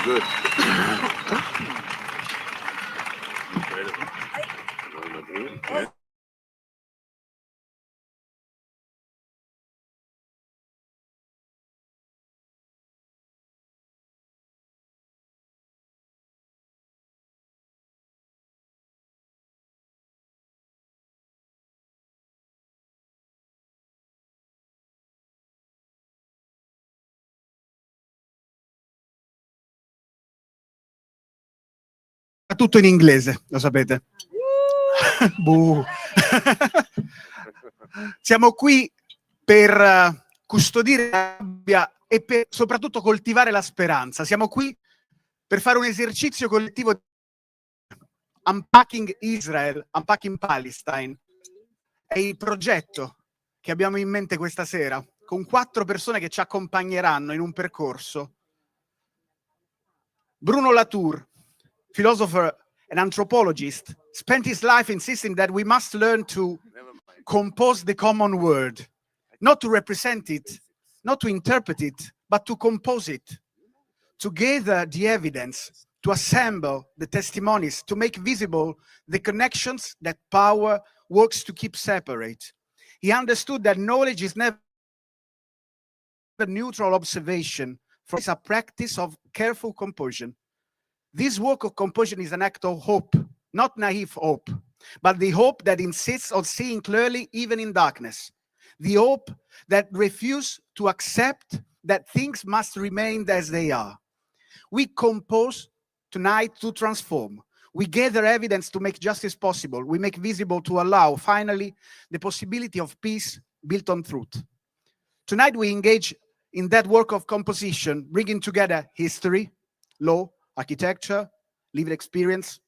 Good. Tutto in inglese, lo sapete. Siamo qui per custodire la rabbia e per soprattutto coltivare la speranza. Siamo qui per fare un esercizio collettivo di Unpacking Israel, Unpacking Palestine. È il progetto che abbiamo in mente questa sera, con 4 persone che ci accompagneranno in un percorso. Bruno Latour, philosopher and anthropologist, spent his life insisting that we must learn to compose the common word, not to represent it, not to interpret it, but to compose it, to gather the evidence, to assemble the testimonies, to make visible the connections that power works to keep separate. He understood that knowledge is never a neutral observation, for it's a practice of careful composition. This work of composition is an act of hope, not naive hope, but the hope that insists on seeing clearly even in darkness. The hope that refuses to accept that things must remain as they are. We compose tonight to transform. We gather evidence to make justice possible. We make visible to allow, finally, the possibility of peace built on truth. Tonight we engage in that work of composition, bringing together history, law, architecture, lived experience,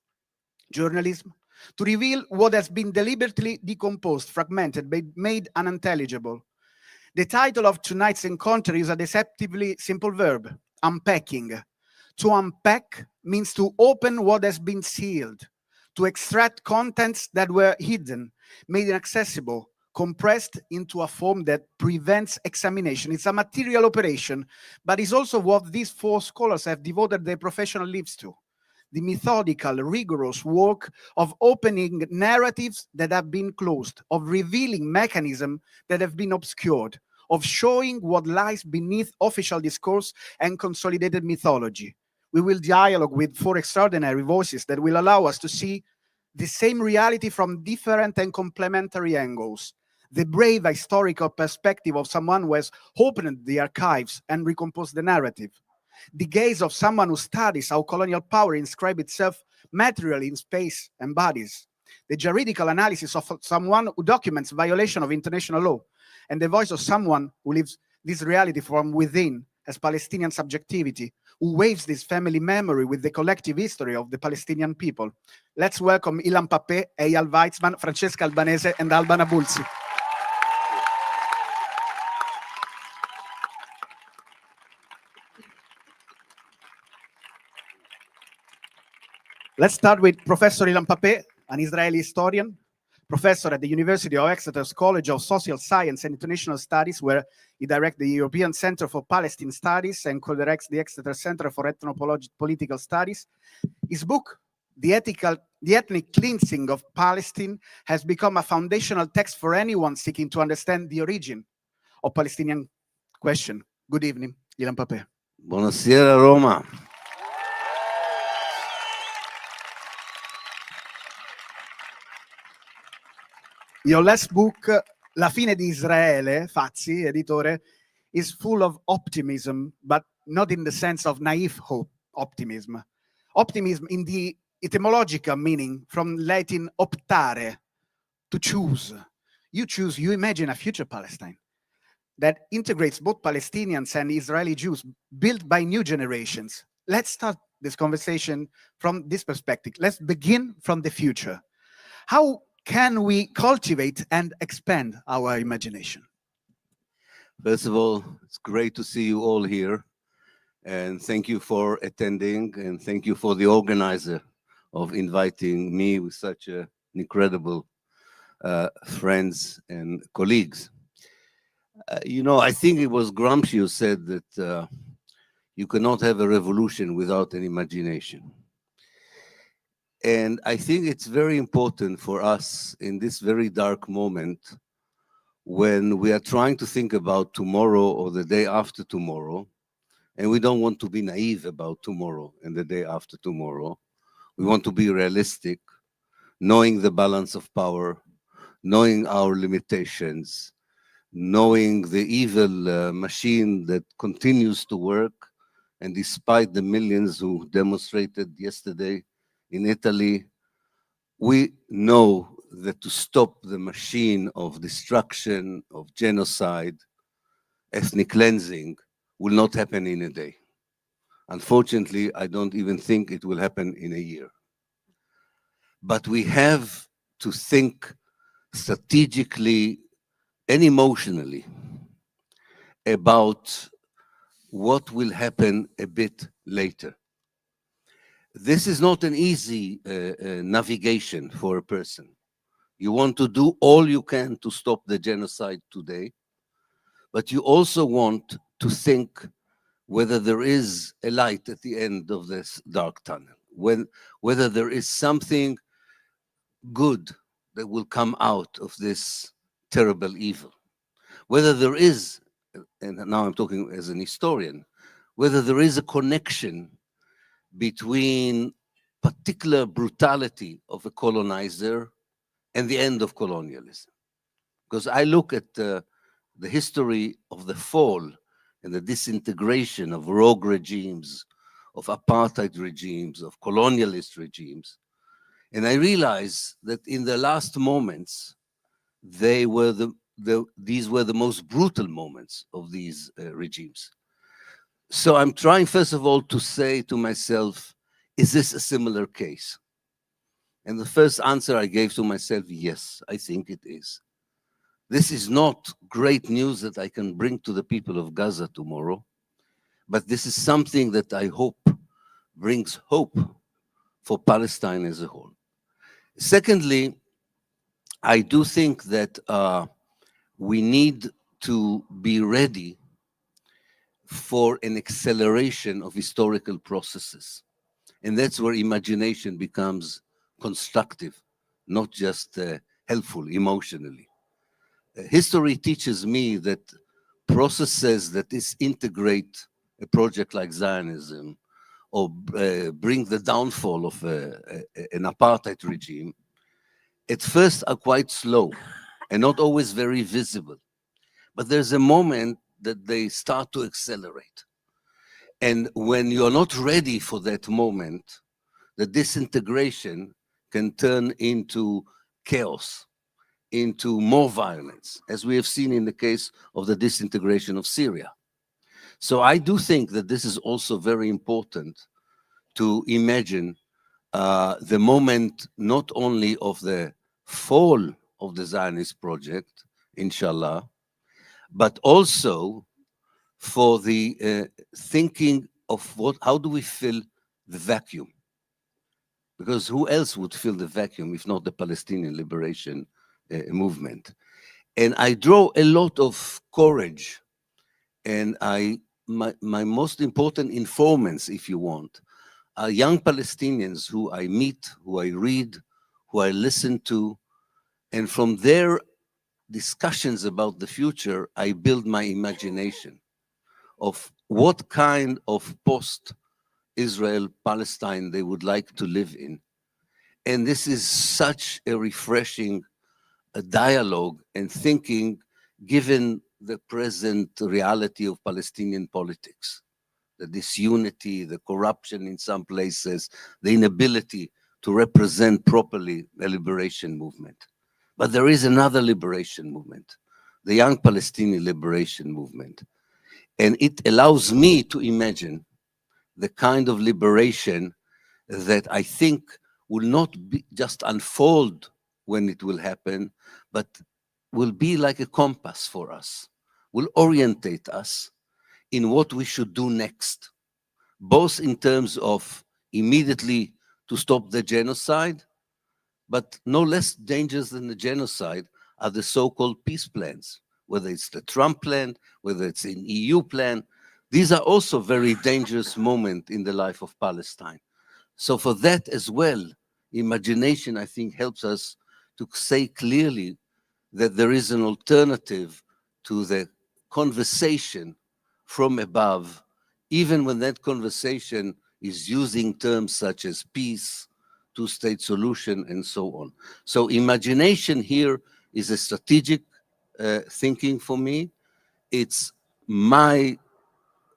journalism, to reveal what has been deliberately decomposed, fragmented, made unintelligible. The title of tonight's encounter is a deceptively simple verb, unpacking. To unpack means to open what has been sealed, to extract contents that were hidden, made inaccessible, compressed into a form that prevents examination. It's a material operation, but it's also what these 4 scholars have devoted their professional lives to. The methodical, rigorous work of opening narratives that have been closed, of revealing mechanisms that have been obscured, of showing what lies beneath official discourse and consolidated mythology. We will dialogue with 4 extraordinary voices that will allow us to see the same reality from different and complementary angles. The brave historical perspective of someone who has opened the archives and recomposed the narrative. The gaze of someone who studies how colonial power inscribes itself materially in space and bodies. The juridical analysis of someone who documents violation of international law. And the voice of someone who lives this reality from within as Palestinian subjectivity, who waves this family memory with the collective history of the Palestinian people. Let's welcome Ilan Pappè, Eyal Weizman, Francesca Albanese, and Alba Nabusi. Let's start with Professor Ilan Pappè, an Israeli historian, professor at the University of Exeter's College of Social Science and International Studies, where he directs the European Center for Palestine Studies and co-directs the Exeter Center for Ethnopolitical Studies. His book, The Ethnic Cleansing of Palestine, has become a foundational text for anyone seeking to understand the origin of Palestinian question. Good evening, Ilan Pappè. Buonasera, Roma. Your last book, La fine di Israele, Fazzi, editore, is full of optimism, but not in the sense of naive hope, optimism. Optimism in the etymological meaning from Latin optare, to choose. You choose, you imagine a future Palestine that integrates both Palestinians and Israeli Jews, built by new generations. Let's start this conversation from this perspective. Let's begin from the future. How can we cultivate and expand our imagination? First of all, it's great to see you all here. And thank you for attending. And thank you for the organizer of inviting me with such incredible friends and colleagues. I think it was Gramsci who said that you cannot have a revolution without an imagination. And I think it's very important for us in this very dark moment when we are trying to think about tomorrow or the day after tomorrow, and we don't want to be naive about tomorrow and the day after tomorrow. We want to be realistic, knowing the balance of power, knowing our limitations, knowing the evil machine that continues to work. And despite the millions who demonstrated yesterday in Italy, we know that to stop the machine of destruction, of genocide, ethnic cleansing, will not happen in a day. Unfortunately, I don't even think it will happen in a year. But we have to think strategically and emotionally about what will happen a bit later. This is not an easy navigation for a person. You want to do all you can to stop the genocide today, but you also want to think whether there is a light at the end of this dark tunnel, whether there is something good that will come out of this terrible evil, whether there is, and now I'm talking as an historian, whether there is a connection between particular brutality of a colonizer and the end of colonialism. Because I look at the history of the fall and the disintegration of rogue regimes, of apartheid regimes, of colonialist regimes, and I realize that in the last moments, these were the most brutal moments of these regimes. So I'm trying, first of all, to say to myself, is this a similar case? And the first answer I gave to myself, yes, I think it is. This is not great news that I can bring to the people of Gaza tomorrow, but this is something that I hope brings hope for Palestine as a whole. Secondly, I do think that we need to be ready for an acceleration of historical processes. And that's where imagination becomes constructive, not just helpful emotionally. History teaches me that processes that integrate a project like Zionism or bring the downfall of an apartheid regime, at first are quite slow and not always very visible. But there's a moment that they start to accelerate. And when you're not ready for that moment, the disintegration can turn into chaos, into more violence, as we have seen in the case of the disintegration of Syria. So I do think that this is also very important to imagine the moment not only of the fall of the Zionist project, inshallah, but also for the thinking of how do we fill the vacuum? Because who else would fill the vacuum if not the Palestinian liberation movement? And I draw a lot of courage, and my most important informants, if you want, are young Palestinians who I meet, who I read, who I listen to, and from their discussions about the future, I build my imagination of what kind of post-Israel Palestine they would like to live in. And this is such a refreshing dialogue and thinking given the present reality of Palestinian politics, the disunity, the corruption in some places, the inability to represent properly a liberation movement. But there is another liberation movement, the Young Palestinian Liberation Movement. And it allows me to imagine the kind of liberation that I think will not be just unfold when it will happen, but will be like a compass for us, will orientate us in what we should do next, both in terms of immediately to stop the genocide, but no less dangerous than the genocide are the so-called peace plans, whether it's the Trump plan, whether it's an EU plan. These are also very dangerous moments in the life of Palestine. So for that as well, imagination, I think, helps us to say clearly that there is an alternative to the conversation from above, even when that conversation is using terms such as peace, two-state solution, and so on. So imagination here is a strategic thinking for me. It's my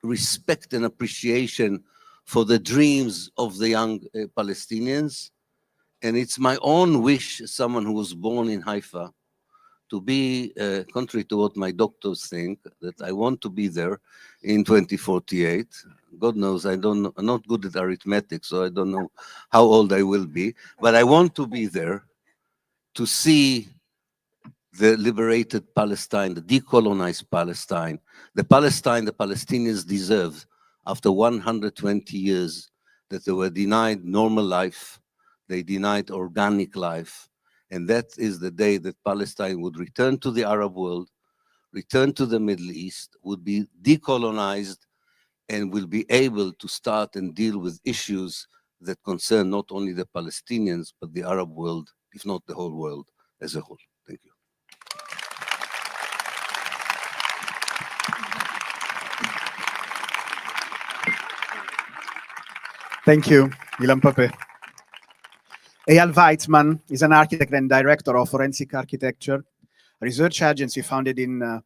respect and appreciation for the dreams of the young Palestinians. And it's my own wish, as someone who was born in Haifa, to be, contrary to what my doctors think, that I want to be there in 2048. God knows I'm not good at arithmetic, so I don't know how old I will be, but I want to be there to see the liberated Palestine, the decolonized Palestine, the Palestine the Palestinians deserve after 120 years that they were denied normal life, they denied organic life, and that is the day that Palestine would return to the Arab world, return to the Middle East, would be decolonized, and will be able to start and deal with issues that concern not only the Palestinians, but the Arab world, if not the whole world as a whole. Thank you. Thank you, Ilan Pappè. Eyal Weizman is an architect and director of Forensic Architecture, a research agency founded in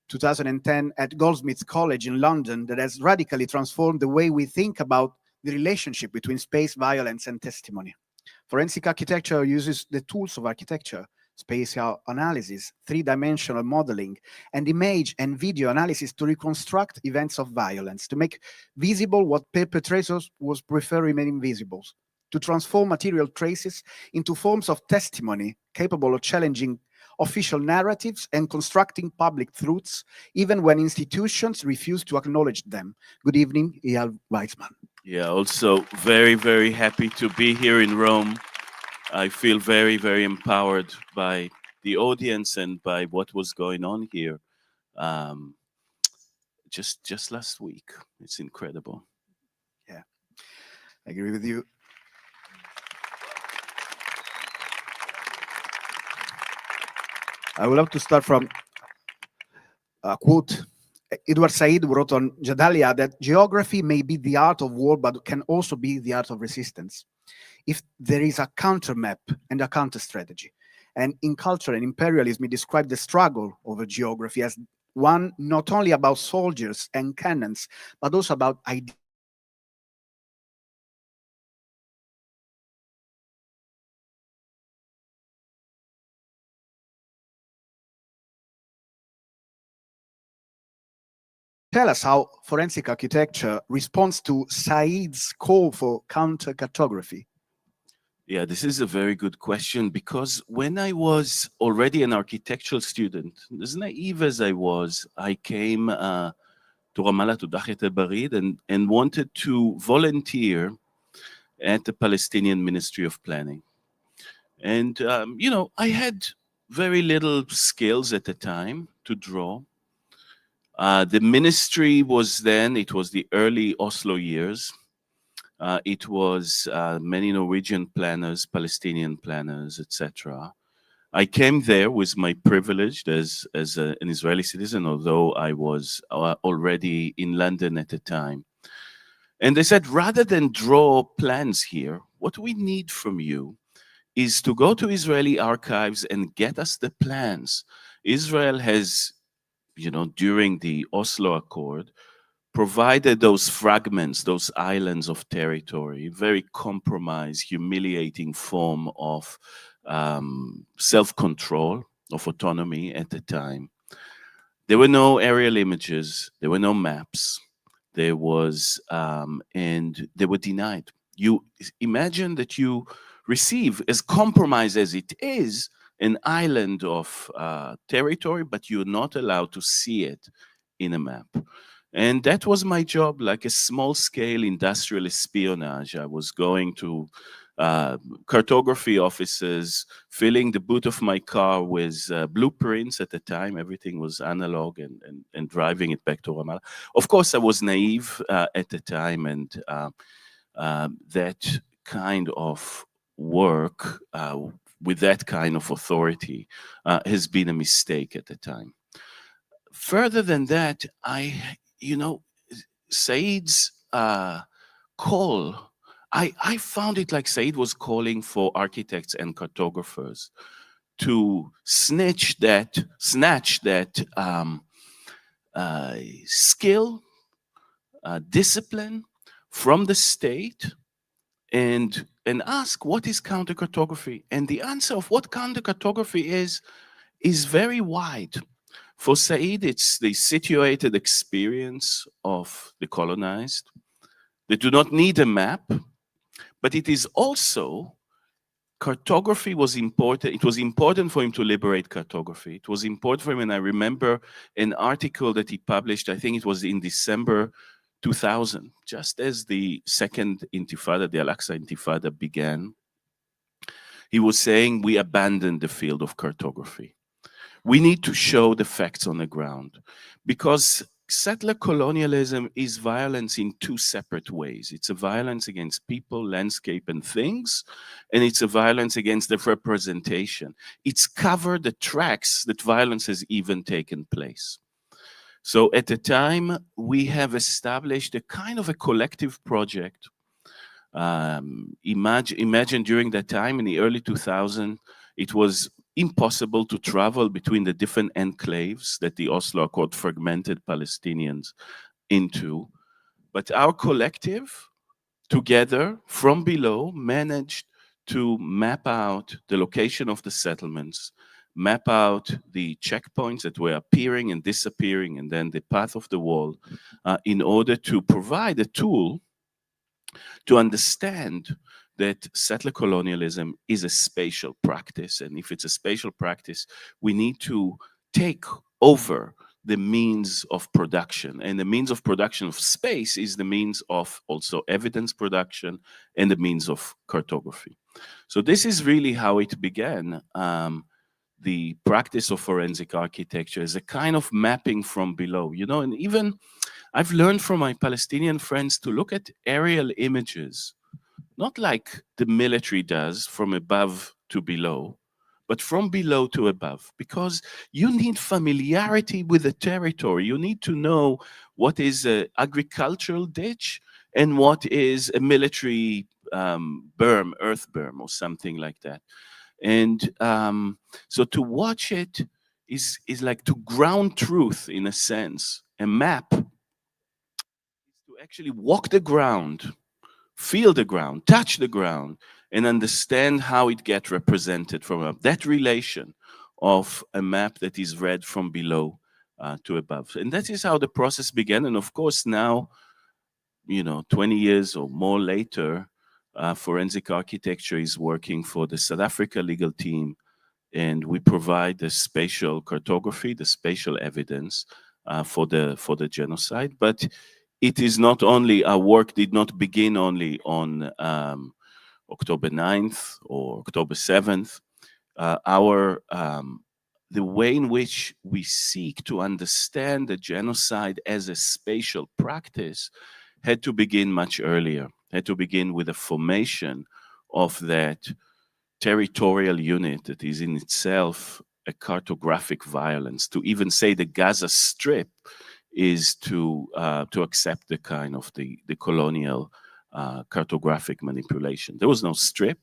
2010 at Goldsmiths College in London that has radically transformed the way we think about the relationship between space, violence, and testimony. Forensic architecture uses the tools of architecture, spatial analysis, three-dimensional modeling, and image and video analysis to reconstruct events of violence, to make visible what perpetrators would prefer remain invisible, to transform material traces into forms of testimony capable of challenging official narratives and constructing public truths, even when institutions refuse to acknowledge them. Good evening, Eyal Weizman. Yeah, also very, very happy to be here in Rome. I feel very, very empowered by the audience and by what was going on here just last week. It's incredible. Yeah, I agree with you. I would love to start from a quote. Edward Said wrote on Jadalia that geography may be the art of war, but can also be the art of resistance. If there is a counter map and a counter strategy. And in culture and imperialism, he described the struggle over geography as one not only about soldiers and cannons, but also about ideas. tell us how forensic architecture responds to Said's call for counter-cartography? Yeah, this is a very good question, because when I was already an architectural student, as naive as I was, I came to Ramallah, to Dakhlet al-Barid, and wanted to volunteer at the Palestinian Ministry of Planning. And, you know, I had very little skills at the time to draw. The ministry was then, it was the early Oslo years. It was many Norwegian planners, Palestinian planners, etc. I came there with my privilege as an Israeli citizen, although I was already in London at the time. And they said, rather than draw plans here, what we need from you is to go to Israeli archives and get us the plans. Israel has, you know, during the Oslo Accord, provided those fragments, those islands of territory, very compromised, humiliating form of self-control, of autonomy at the time. There were no aerial images, there were no maps, there was, and they were denied. You imagine that you receive, as compromised as it is, an island of territory, but you're not allowed to see it in a map. And that was my job, like a small-scale industrial espionage. I was going to cartography offices, filling the boot of my car with blueprints at the time. Everything was analog, and driving it back to Ramallah. Of course, I was naive at the time, and that kind of work with that kind of authority has been a mistake at the time. Further than that, you know, Said's call, I found it like Said was calling for architects and cartographers to snatch that skill, discipline from the state, and ask, what is counter-cartography? And the answer of what counter-cartography is very wide. For Said, it's the situated experience of the colonized. They do not need a map, but it is also, cartography was important. It was important for him to liberate cartography. It was important for him, and I remember an article that he published, I think it was in December 2000, just as the second Intifada, the Al-Aqsa Intifada began. He was saying, we abandoned the field of cartography. We need to show the facts on the ground, because settler colonialism is violence in two separate ways. It's a violence against people, landscape, and things, and it's a violence against the representation. It's covered the tracks that violence has even taken place. So at the time, we have established a kind of a collective project. Imagine during that time, in the early 2000s, it was impossible to travel between the different enclaves that the Oslo Accord fragmented Palestinians into. But our collective, together, from below, managed to map out the location of the settlements, map out the checkpoints that were appearing and disappearing, and then the path of the wall, in order to provide a tool to understand that settler colonialism is a spatial practice. And if it's a spatial practice, we need to take over the means of production. And the means of production of space is the means of also evidence production and the means of cartography. So this is really how it began. The practice of forensic architecture is a kind of mapping from below, you know, and even I've learned from my Palestinian friends to look at aerial images, not like the military does from above to below, but from below to above, because you need familiarity with the territory. You need to know what is an agricultural ditch and what is a military berm, earth berm, or something like that. And so to watch it is like to ground truth in a sense. A map is to actually walk the ground, feel the ground, touch the ground, and understand how it gets represented from up. That relation of a map that is read from below to above. And that is how the process began. And of course, now, 20 years or more later, forensic architecture is working for the South Africa legal team, and we provide the spatial cartography, the spatial evidence for the genocide. But it is not only, our work did not begin only on October 9th or October 7th. The way in which we seek to understand the genocide as a spatial practice had to begin much earlier, had to begin with the formation of that territorial unit that is in itself a cartographic violence. To even say the Gaza Strip is to accept the kind of the colonial cartographic manipulation. There was no strip.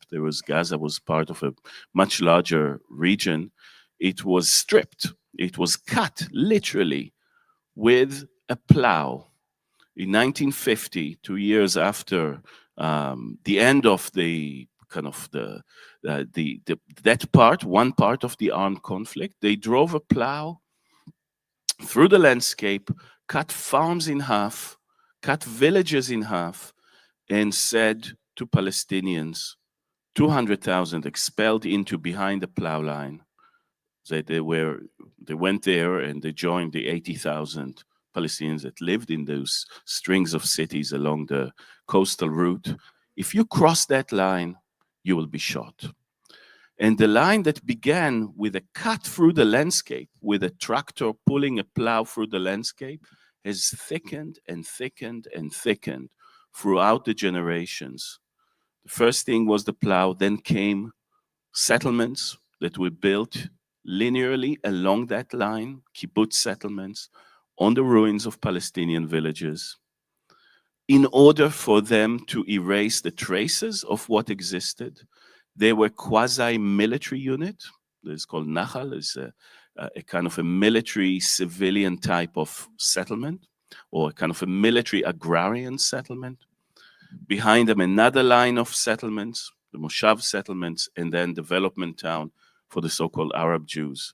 Gaza was part of a much larger region. It was stripped. It was cut literally with a plow. In 1950, 2 years after the end of the kind of one part of the armed conflict, they drove a plow through the landscape, cut farms in half, cut villages in half, and said to Palestinians, 200,000 expelled into behind the plow line. They went there and they joined the 80,000 Palestinians that lived in those strings of cities along the coastal route. If you cross that line, you will be shot. And the line that began with a cut through the landscape, with a tractor pulling a plow through the landscape, has thickened and thickened and thickened throughout the generations. The first thing was the plow, then came settlements that were built linearly along that line, kibbutz settlements, on the ruins of Palestinian villages, in order for them to erase the traces of what existed. They were quasi-military unit. It's called Nahal. It's a kind of a military civilian type of settlement, or a kind of a military agrarian settlement. Behind them, another line of settlements, the Moshav settlements, and then development town for the so-called Arab Jews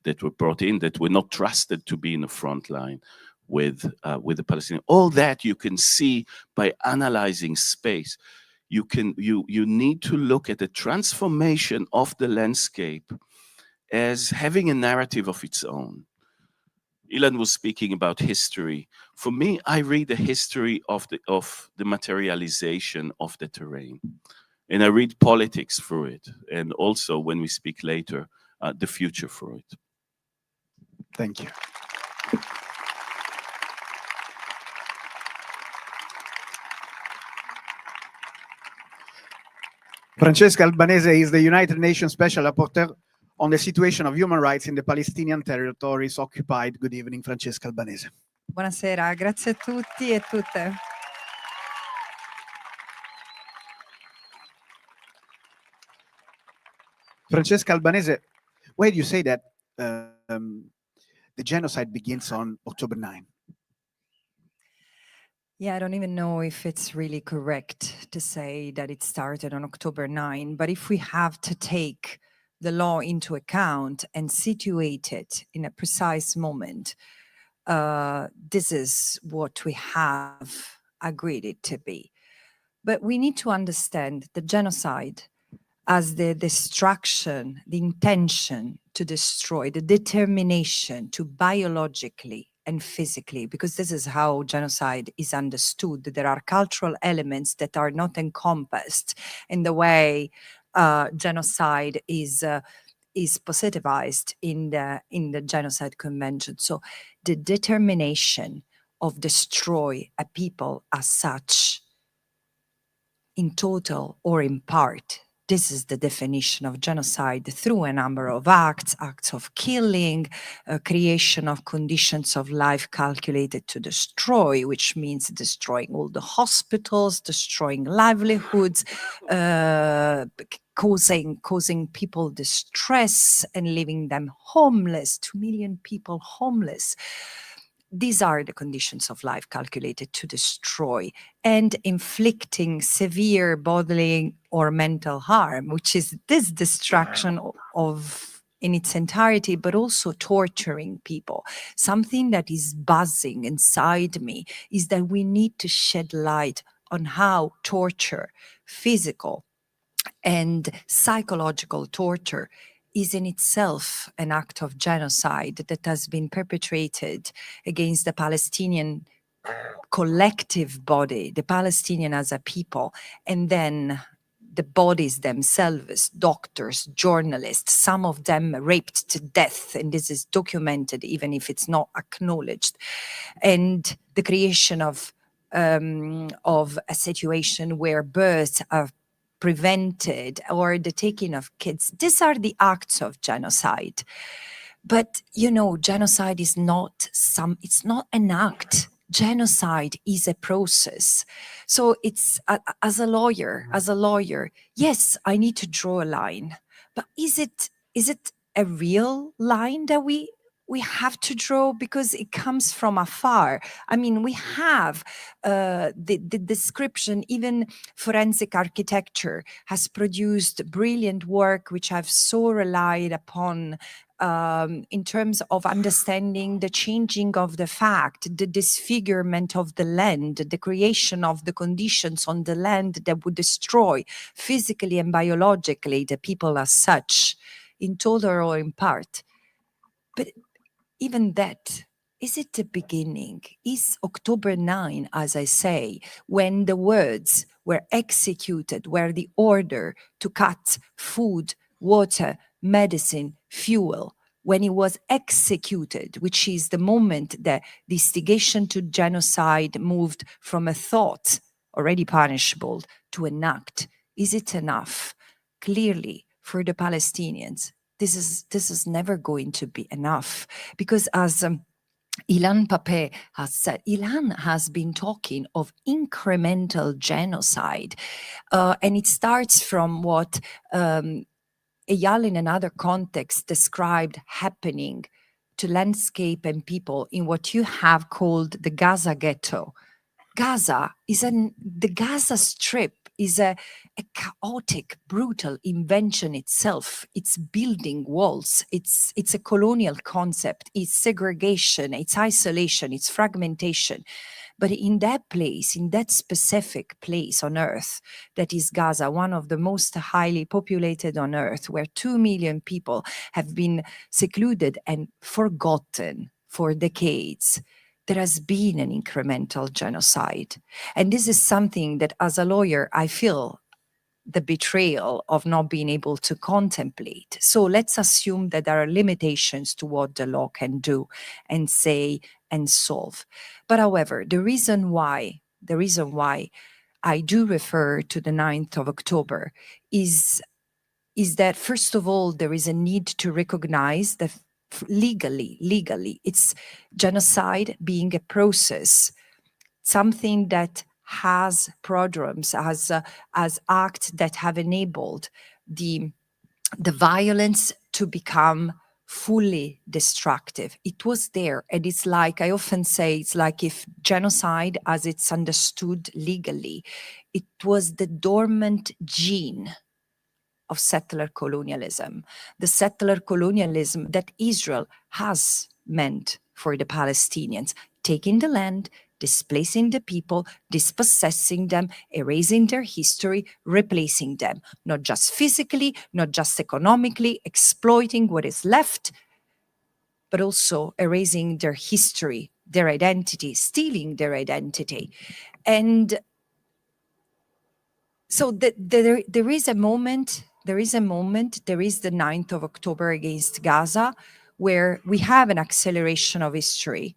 that were brought in, that were not trusted to be in the front line with the Palestinians. All that you can see by analyzing space. You need to look at the transformation of the landscape as having a narrative of its own. Ilan was speaking about history. For me, I read the history of the materialization of the terrain. And I read politics through it. And also, when we speak later, the future for it. Thank you. Francesca Albanese is the United Nations Special Rapporteur on the situation of human rights in the Palestinian territories occupied. Good evening, Francesca Albanese. Buonasera, grazie a tutti e tutte. Francesca Albanese, why do you say that the genocide begins on October 9? Yeah, I don't even know if it's really correct to say that it started on October 9, but if we have to take the law into account and situate it in a precise moment, this is what we have agreed it to be. But we need to understand the genocide as the destruction, the intention to destroy, the determination to biologically and physically, because this is how genocide is understood. There are cultural elements that are not encompassed in the way genocide is positivized in the Genocide Convention. So the determination of destroy a people as such, in total or in part. This is the definition of genocide through a number of acts of killing, creation of conditions of life calculated to destroy, which means destroying all the hospitals, destroying livelihoods, causing people distress and leaving them homeless, 2 million people homeless. These are the conditions of life calculated to destroy, and inflicting severe bodily or mental harm, which is this destruction of in its entirety, but also torturing people. Something that is buzzing inside me is that we need to shed light on how torture, physical and psychological torture, is in itself an act of genocide that has been perpetrated against the Palestinian collective body, the Palestinian as a people, and then the bodies themselves, doctors, journalists, some of them raped to death, and this is documented even if it's not acknowledged, and the creation of a situation where births are prevented or the taking of kids. These are the acts of genocide. But, you know, genocide is it's not an act. Genocide is a process. So it's, as a lawyer, yes, I need to draw a line. But is it a real line that we have to draw, because it comes from afar? I mean, we have the description. Even forensic architecture has produced brilliant work, which I've so relied upon in terms of understanding the changing of the fact, the disfigurement of the land, the creation of the conditions on the land that would destroy physically and biologically the people as such, in total or in part. But even that, is it the beginning? Is October 9, as I say, when the words were executed, where the order to cut food, water, medicine, fuel, when it was executed, which is the moment that the instigation to genocide moved from a thought already punishable to an act, is it enough? Clearly, for the Palestinians, this is never going to be enough, because as Ilan Pappè has said, Ilan has been talking of incremental genocide, and it starts from what Eyal in another context described happening to landscape and people in what you have called the Gaza ghetto. The Gaza Strip is a chaotic, brutal invention itself. It's building walls. It's a colonial concept. It's segregation. It's isolation. It's fragmentation. But in that place, in that specific place on earth, that is Gaza, one of the most highly populated on earth, where 2 million people have been secluded and forgotten for decades, there has been an incremental genocide. And this is something that, as a lawyer, I feel the betrayal of not being able to contemplate. So let's assume that there are limitations to what the law can do and say and solve. But however, the reason why I do refer to the 9th of October is that, first of all, there is a need to recognize that legally, it's genocide being a process, something that has prodromes, as acts that have enabled the violence to become fully destructive. It was there, and it's like, I often say, it's like if genocide, as it's understood legally, it was the dormant gene of settler colonialism, the settler colonialism that Israel has meant for the Palestinians, taking the land, displacing the people, dispossessing them, erasing their history, replacing them, not just physically, not just economically, exploiting what is left, but also erasing their history, their identity, stealing their identity. And so there is a moment, there is the 9th of October against Gaza, where we have an acceleration of history.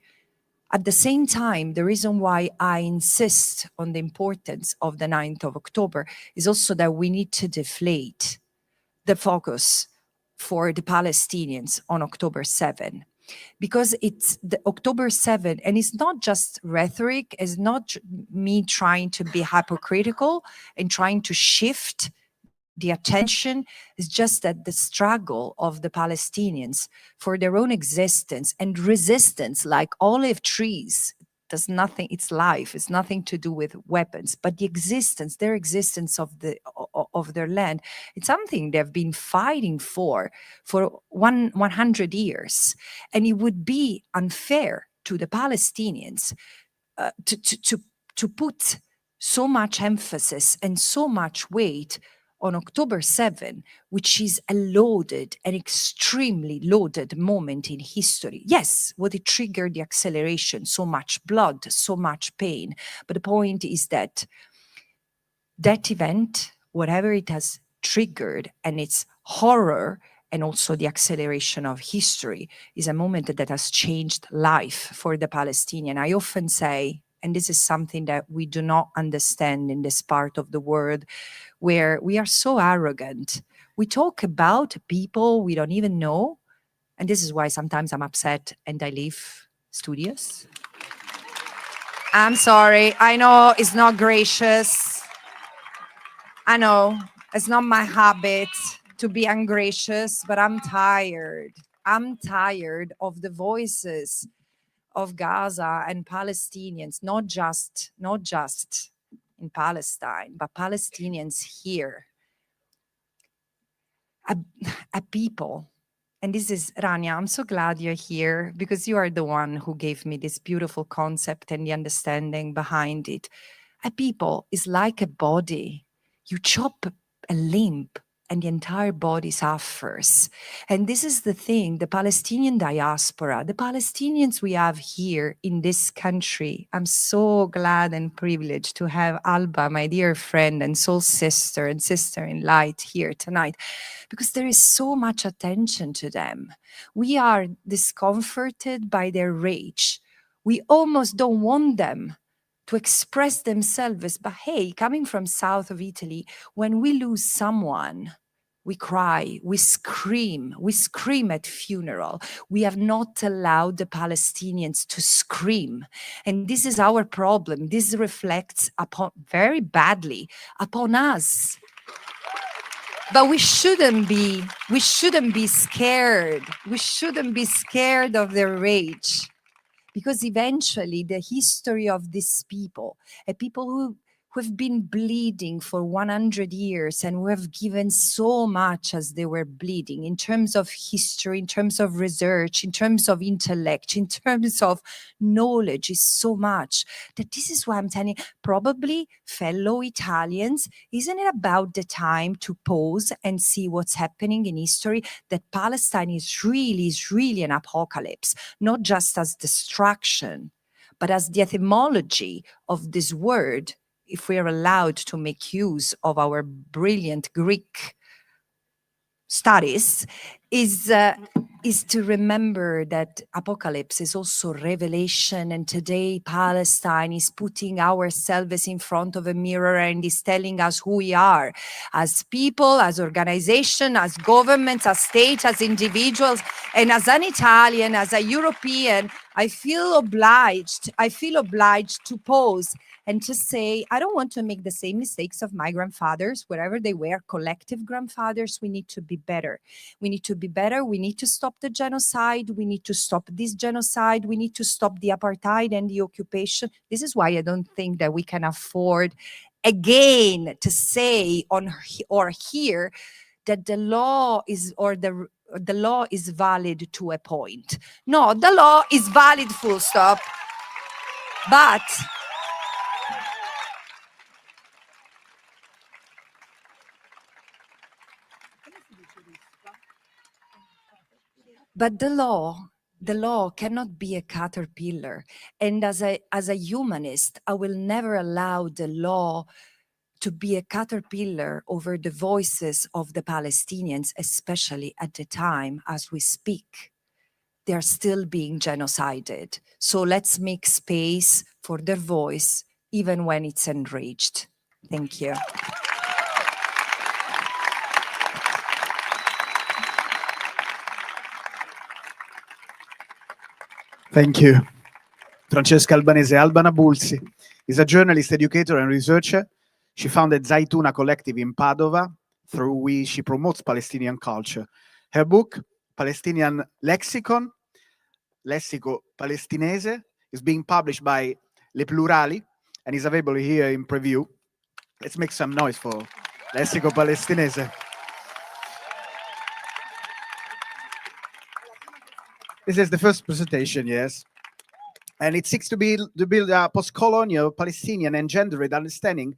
At the same time, the reason why I insist on the importance of the 9th of October is also that we need to deflate the focus for the Palestinians on October 7. Because it's the October 7, and it's not just rhetoric, it's not me trying to be hypocritical and trying to shift the attention. It's just that the struggle of the Palestinians for their own existence and resistance, like olive trees, Does nothing, it's life, it's nothing to do with weapons, but the existence, their existence of their land, it's something they've been fighting for 100 years. And it would be unfair to the Palestinians to put so much emphasis and so much weight on October 7, which is a loaded, an extremely loaded moment in history. Yes, what it triggered the acceleration, so much blood, so much pain. But the point is that that event, whatever it has triggered, and its horror, and also the acceleration of history, is a moment that has changed life for the Palestinian. I often say, and this is something that we do not understand in this part of the world, where we are so arrogant. We talk about people we don't even know. And this is why sometimes I'm upset and I leave studios. I'm sorry. I know it's not gracious. I know it's not my habit to be ungracious, but I'm tired. I'm tired of the voices of Gaza and Palestinians, not just in Palestine, but Palestinians here. A people, and this is, Rania, I'm so glad you're here, because you are the one who gave me this beautiful concept and the understanding behind it. A people is like a body. You chop a limb and the entire body suffers. And this is the thing, the Palestinian diaspora, the Palestinians we have here in this country. I'm so glad and privileged to have Alba, my dear friend and soul sister and sister in light, here tonight, because there is so much attention to them. We are discomforted by their rage. We almost don't want them to express themselves. But hey, coming from south of Italy, when we lose someone, we cry, we scream at funeral. We have not allowed the Palestinians to scream. And this is our problem. This reflects upon very badly upon us. But we shouldn't be scared. We shouldn't be scared of their rage. Because eventually the history of these people, a people who have been bleeding for 100 years and who have given so much as they were bleeding in terms of history, in terms of research, in terms of intellect, in terms of knowledge, is so much that this is why I'm telling you, probably fellow Italians, isn't it about the time to pause and see what's happening in history, that Palestine is really an apocalypse, not just as destruction, but as the etymology of this word, if we are allowed to make use of our brilliant Greek studies, is to remember that apocalypse is also revelation. And today Palestine is putting ourselves in front of a mirror and is telling us who we are as people, as organization, as governments, as states, as individuals. And as an Italian, as a European, I feel obliged to pause and to say, I don't want to make the same mistakes of my grandfathers, wherever they were, collective grandfathers. We need to be better. We need to be better. We need to stop the genocide. We need to stop this genocide. We need to stop the apartheid and the occupation. This is why I don't think that we can afford again to say or hear that the law is, or the law is valid to a point. No, the law is valid, full stop. But the law cannot be a caterpillar. And as a humanist, I will never allow the law to be a caterpillar over the voices of the Palestinians, especially at the time as we speak. They are still being genocided. So let's make space for their voice, even when it's enraged. Thank you. Thank you. Francesca Albanese. Alba Nabusi is a journalist, educator, and researcher. She founded Zaituna Collective in Padova, through which she promotes Palestinian culture. Her book, Palestinian Lexicon, Lessico Palestinese, It's being published by Le Plurali and is available here in preview. Let's make some noise for Lessico Palestinese. This is the first presentation, yes. And it seeks to build a post-colonial Palestinian and gendered understanding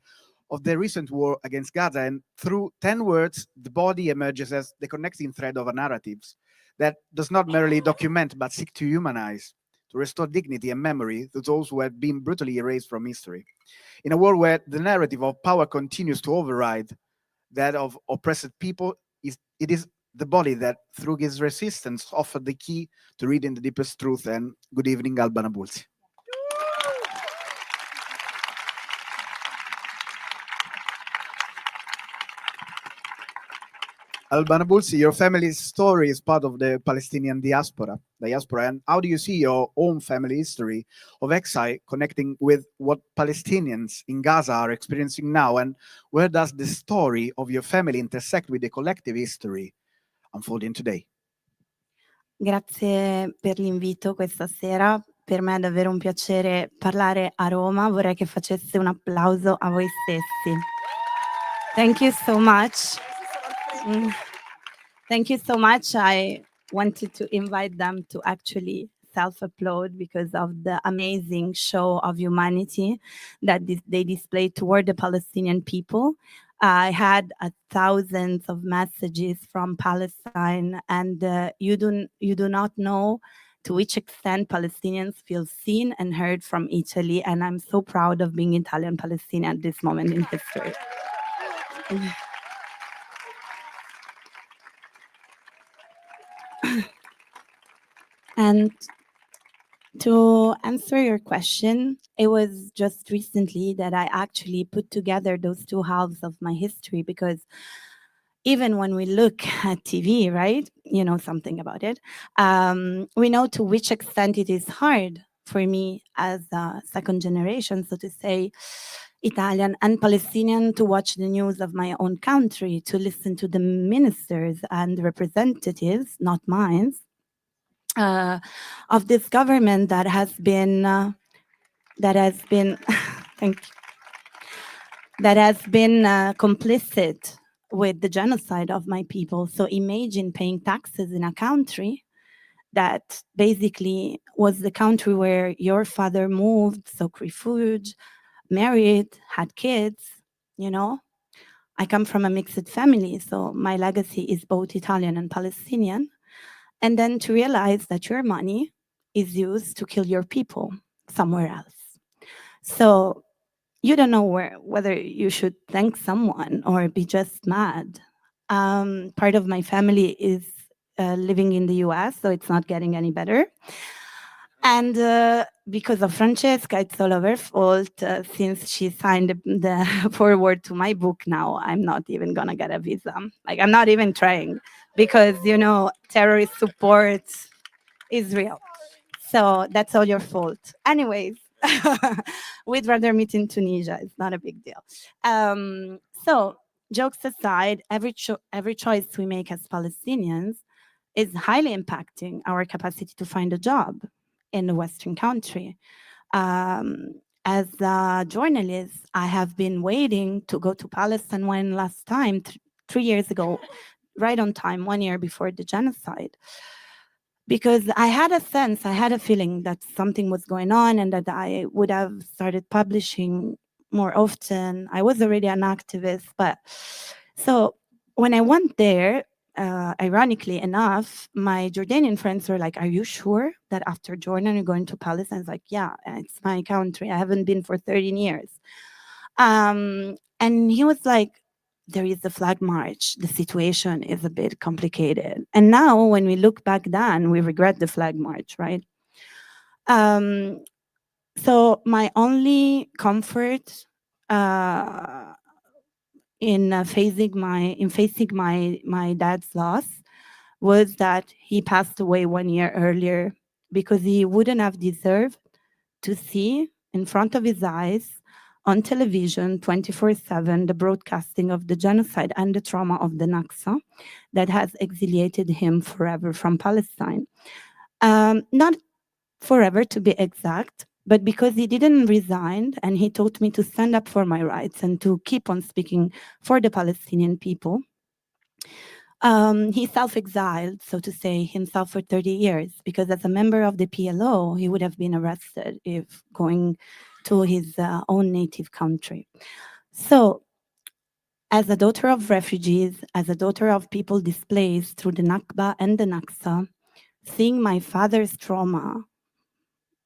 of the recent war against Gaza. And through 10 words, the body emerges as the connecting thread of a narratives that does not merely document, but seek to humanize, to restore dignity and memory to those who have been brutally erased from history. In a world where the narrative of power continues to override that of oppressed people, it is the body that, through his resistance, offered the key to reading the deepest truth. And good evening, Alba Nabusi. Alba Nabusi, your family's story is part of the Palestinian diaspora. And how do you see your own family history of exile connecting with what Palestinians in Gaza are experiencing now? And where does the story of your family intersect with the collective history unfolding today? Grazie per l'invito questa sera. Per me è davvero un piacere parlare a Roma. Vorrei che facesse un applauso a voi stessi. Thank you so much. Thank you so much. I wanted to invite them to actually self-applaud because of the amazing show of humanity that they displayed toward the Palestinian people. I had thousands of messages from Palestine, and you do not know to which extent Palestinians feel seen and heard from Italy, and I'm so proud of being Italian Palestinian at this moment in history. And to answer your question, it was just recently that I actually put together those two halves of my history, because even when we look at TV, right, you know something about it, we know to which extent it is hard for me as a second generation, so to say, Italian and Palestinian, to watch the news of my own country, to listen to the ministers and representatives, not mine, of this government that has been thank you, that has been complicit with the genocide of my people. So imagine paying taxes in a country that basically was the country where your father moved, sought refuge, married, had kids, you know. I come from a mixed family, so my legacy is both Italian and Palestinian. And then to realize that your money is used to kill your people somewhere else. So you don't know whether you should thank someone or be just mad. Part of my family is living in the US, so it's not getting any better. And because of Francesca, it's all of her fault. Since she signed the foreword to my book, now I'm not even gonna get a visa. Like, I'm not even trying, because, you know, terrorist support is real. So that's all your fault. Anyways, we'd rather meet in Tunisia. It's not a big deal. So jokes aside, every choice we make as Palestinians is highly impacting our capacity to find a job in a Western country. As a journalist, I have been waiting to go to Palestine when last time, 3 years ago, right on time, 1 year before the genocide. Because I had a sense, I had a feeling that something was going on and that I would have started publishing more often. I was already an activist, but so when I went there, ironically enough, my Jordanian friends were like, "Are you sure that after Jordan you're going to Palestine?" I was like, "Yeah, it's my country. I haven't been for 13 years." And he was like, "There is the flag march. The situation is a bit complicated." And now when we look back then, we regret the flag march, right? So my only comfort in facing my dad's loss was that he passed away 1 year earlier, because he wouldn't have deserved to see in front of his eyes on television 24/7 the broadcasting of the genocide and the trauma of the Naksa that has exiliated him forever from Palestine. Not forever to be exact. But because he didn't resign and he taught me to stand up for my rights and to keep on speaking for the Palestinian people, he self-exiled, so to say, himself for 30 years, because as a member of the PLO, he would have been arrested if going to his own native country. So, as a daughter of refugees, as a daughter of people displaced through the Nakba and the Naksa, seeing my father's trauma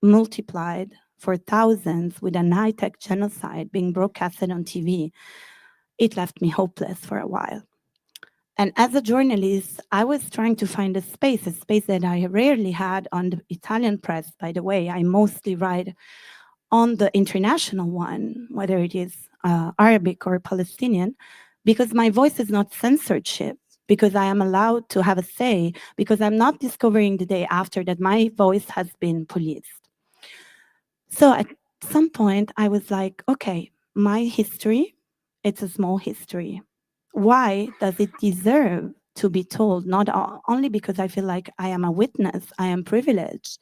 multiplied for thousands with an high-tech genocide being broadcasted on TV, it left me hopeless for a while. And as a journalist, I was trying to find a space that I rarely had on the Italian press, by the way. I mostly write on the international one, whether it is Arabic or Palestinian, because my voice is not censorship, because I am allowed to have a say, because I'm not discovering the day after that my voice has been policed. So at some point, I was like, okay, my history, it's a small history. Why does it deserve to be told? Not only because I feel like I am a witness, I am privileged.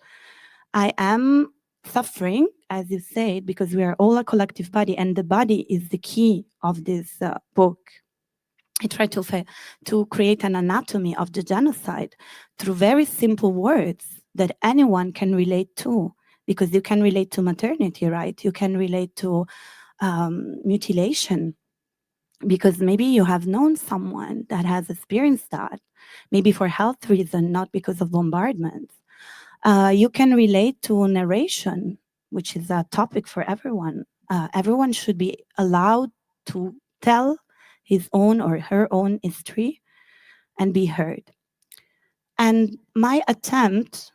I am suffering, as you said, because we are all a collective body, and the body is the key of this book. I try to create an anatomy of the genocide through very simple words that anyone can relate to, because you can relate to maternity, right? You can relate to mutilation, because maybe you have known someone that has experienced that, maybe for health reasons, not because of bombardments. You can relate to narration, which is a topic for everyone. Everyone should be allowed to tell his own or her own history and be heard. And my attempt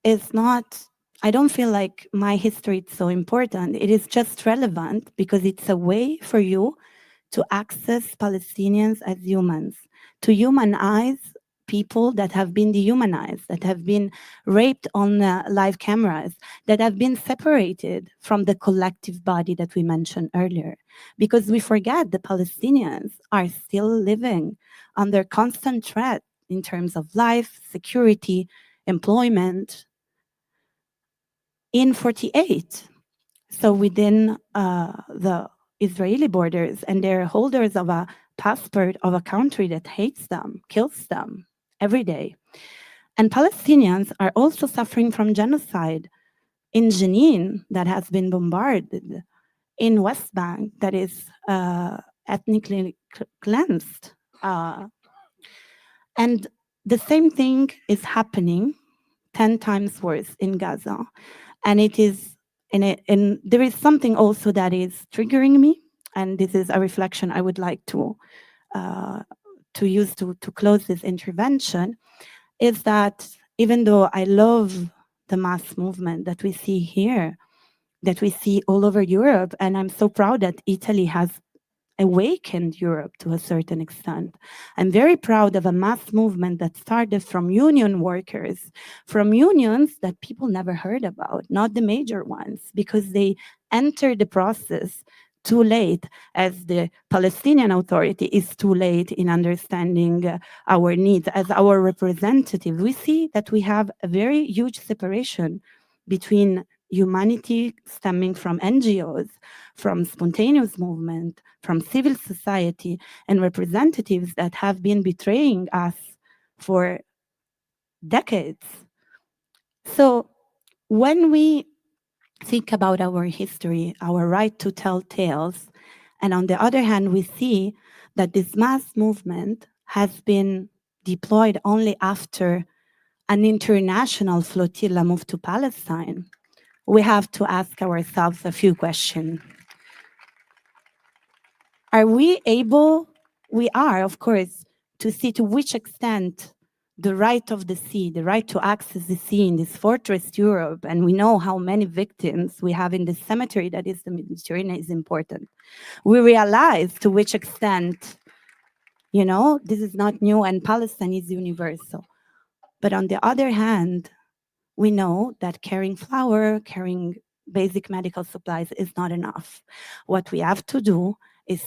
is not, I don't feel like my history is so important. It is just relevant because it's a way for you to access Palestinians as humans, to humanize people that have been dehumanized, that have been raped on live cameras, that have been separated from the collective body that we mentioned earlier. Because we forget the Palestinians are still living under constant threat in terms of life, security, employment in 48. So within the Israeli borders, and they're holders of a passport of a country that hates them, kills them every day. And Palestinians are also suffering from genocide in Jenin that has been bombarded, in West Bank that is ethnically cleansed. And the same thing is happening 10 times worse in Gaza. And it is, and there is something also that is triggering me, and this is a reflection I would like to use to close this intervention, is that even though I love the mass movement that we see here, that we see all over Europe, and I'm so proud that Italy has awakened Europe to a certain extent. I'm very proud of a mass movement that started from union workers, from unions that people never heard about, not the major ones, because they entered the process too late, as the Palestinian Authority is too late in understanding our needs. As our representative, we see that we have a very huge separation between humanity stemming from NGOs, from spontaneous movement, from civil society, and representatives that have been betraying us for decades. So when we think about our history, our right to tell tales, and on the other hand, we see that this mass movement has been deployed only after an international flotilla moved to Palestine, we have to ask ourselves a few questions. Are we able, we are, of course, to see to which extent the right of the sea, the right to access the sea in this fortress Europe, and we know how many victims we have in the cemetery that is the Mediterranean, is important. We realize to which extent, you know, this is not new and Palestine is universal. But on the other hand, we know that carrying flour, carrying basic medical supplies is not enough. What we have to do is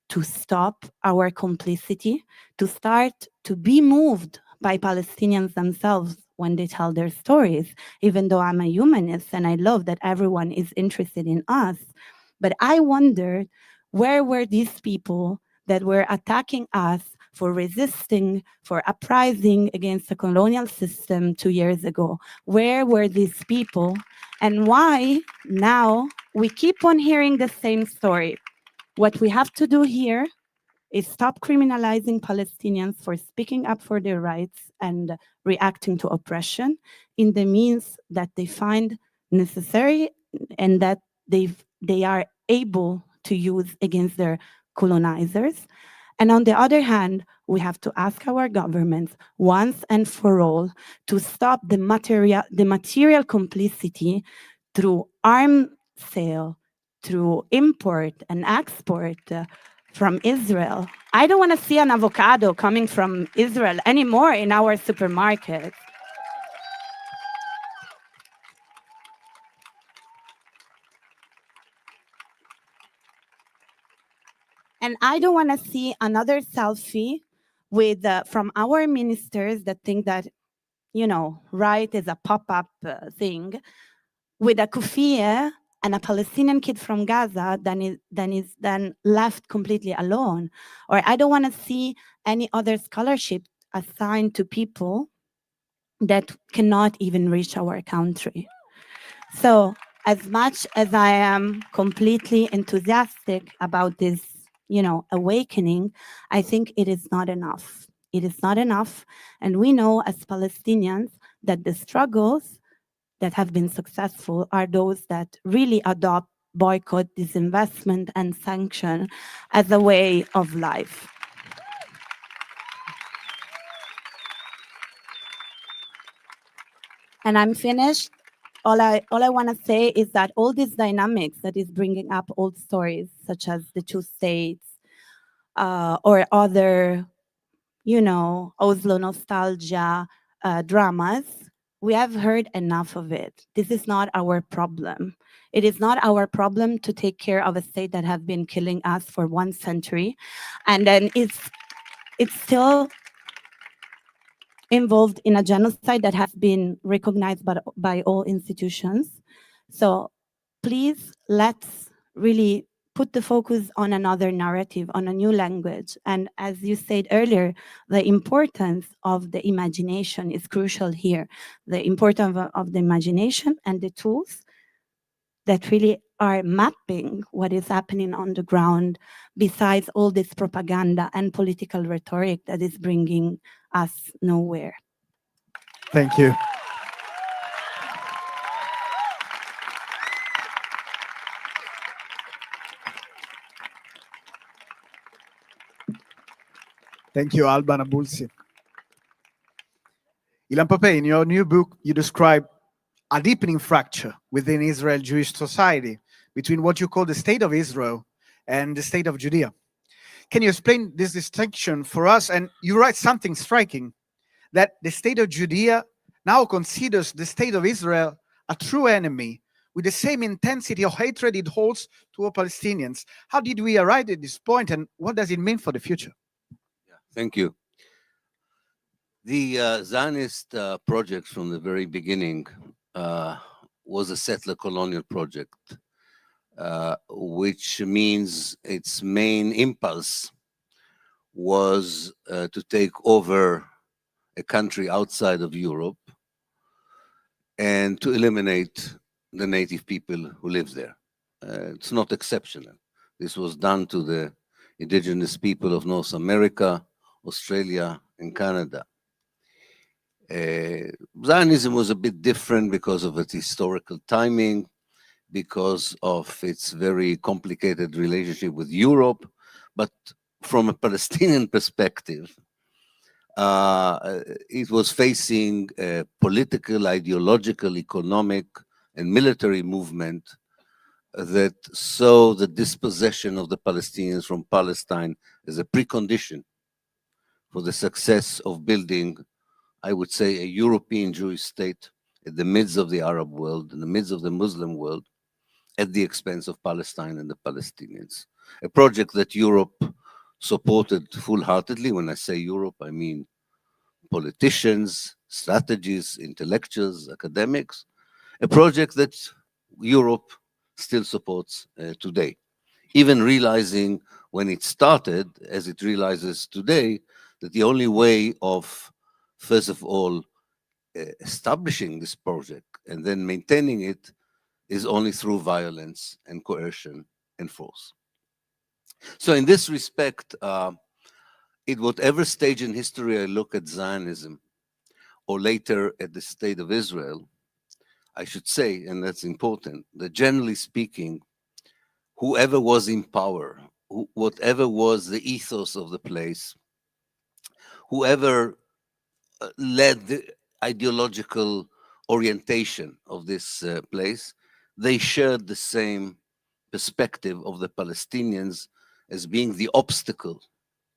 to stop our complicity, to start to be moved by Palestinians themselves when they tell their stories, even though I'm a humanist and I love that everyone is interested in us. But I wondered, where were these people that were attacking us for resisting, for uprising against the colonial system 2 years ago? Where were these people? And why now we keep on hearing the same story? What we have to do here is stop criminalizing Palestinians for speaking up for their rights and reacting to oppression in the means that they find necessary and that they are able to use against their colonizers. And on the other hand, we have to ask our governments once and for all to stop the material complicity through arms sale, through import and export from Israel. I don't want to see an avocado coming from Israel anymore in our supermarkets. And I don't want to see another selfie with from our ministers that think that, you know, right is a pop-up thing, with a kufiya and a Palestinian kid from Gaza is then left completely alone. Or I don't want to see any other scholarship assigned to people that cannot even reach our country. So as much as I am completely enthusiastic about this, you know, awakening, I think it is not enough. It is not enough. And we know as Palestinians that the struggles that have been successful are those that really adopt boycott, disinvestment, and sanction as a way of life. And I'm finished. All I want to say is that all these dynamics that is bringing up old stories, such as the two states or other, you know, Oslo nostalgia dramas, we have heard enough of it. This is not our problem. It is not our problem to take care of a state that has been killing us for 1 century, and then it's still involved in a genocide that has been recognized by all institutions. So please, let's really put the focus on another narrative, on a new language. And as you said earlier, the importance of the imagination is crucial here. The importance of the imagination and the tools that really are mapping what is happening on the ground, besides all this propaganda and political rhetoric that is bringing us nowhere. Thank you. Thank you, Alba, Nabusi. Ilan Pappè, in your new book, you describe a deepening fracture within Israel Jewish society between what you call the state of Israel and the state of Judea. Can you explain this distinction for us? And you write something striking, that the state of Judea now considers the state of Israel a true enemy with the same intensity of hatred it holds toward Palestinians. How did we arrive at this point, and what does it mean for the future? Thank you. The Zionist project from the very beginning was a settler colonial project, which means its main impulse was to take over a country outside of Europe and to eliminate the native people who live there. It's not exceptional. This was done to the indigenous people of North America, Australia, and Canada. Zionism was a bit different because of its historical timing, because of its very complicated relationship with Europe, but from a Palestinian perspective, it was facing a political, ideological, economic, and military movement that saw the dispossession of the Palestinians from Palestine as a precondition for the success of building, I would say, a European Jewish state in the midst of the Arab world, in the midst of the Muslim world, at the expense of Palestine and the Palestinians. A project that Europe supported full-heartedly. When I say Europe, I mean politicians, strategists, intellectuals, academics, a project that Europe still supports today, even realizing when it started, as it realizes today, that the only way of, first of all, establishing this project and then maintaining it is only through violence and coercion and force. So in this respect, at whatever stage in history I look at Zionism, or later at the State of Israel, I should say, and that's important, that generally speaking, whoever was in power, whatever was the ethos of the place, whoever led the ideological orientation of this place, they shared the same perspective of the Palestinians as being the obstacle,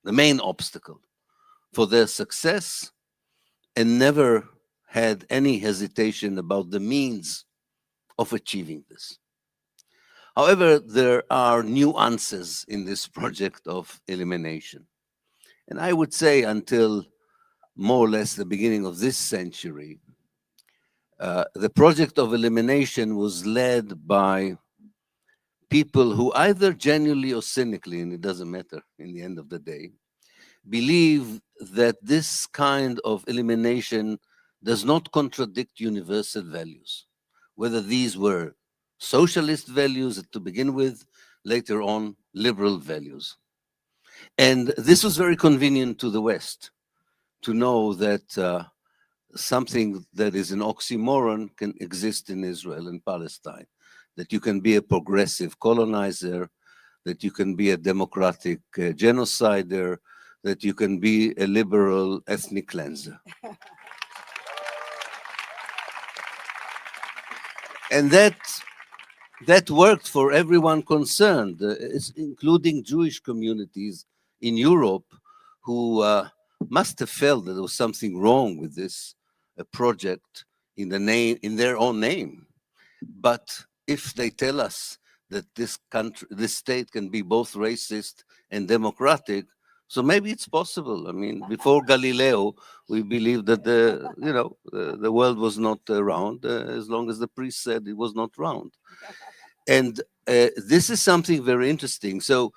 the main obstacle for their success, and never had any hesitation about the means of achieving this. However, there are nuances in this project of elimination. And I would say until more or less the beginning of this century, the project of elimination was led by people who either genuinely or cynically, and it doesn't matter in the end of the day, believe that this kind of elimination does not contradict universal values, whether these were socialist values to begin with, later on liberal values. And this was very convenient to the West to know that something that is an oxymoron can exist in Israel and Palestine, that you can be a progressive colonizer, that you can be a democratic genocider, that you can be a liberal ethnic cleanser. And that worked for everyone concerned, including Jewish communities in Europe who must have felt that there was something wrong with this project in their own name. But if they tell us that this state can be both racist and democratic, so maybe it's possible. I mean, before Galileo, we believed that the world was not round, as long as the priest said it was not round. And this is something very interesting. So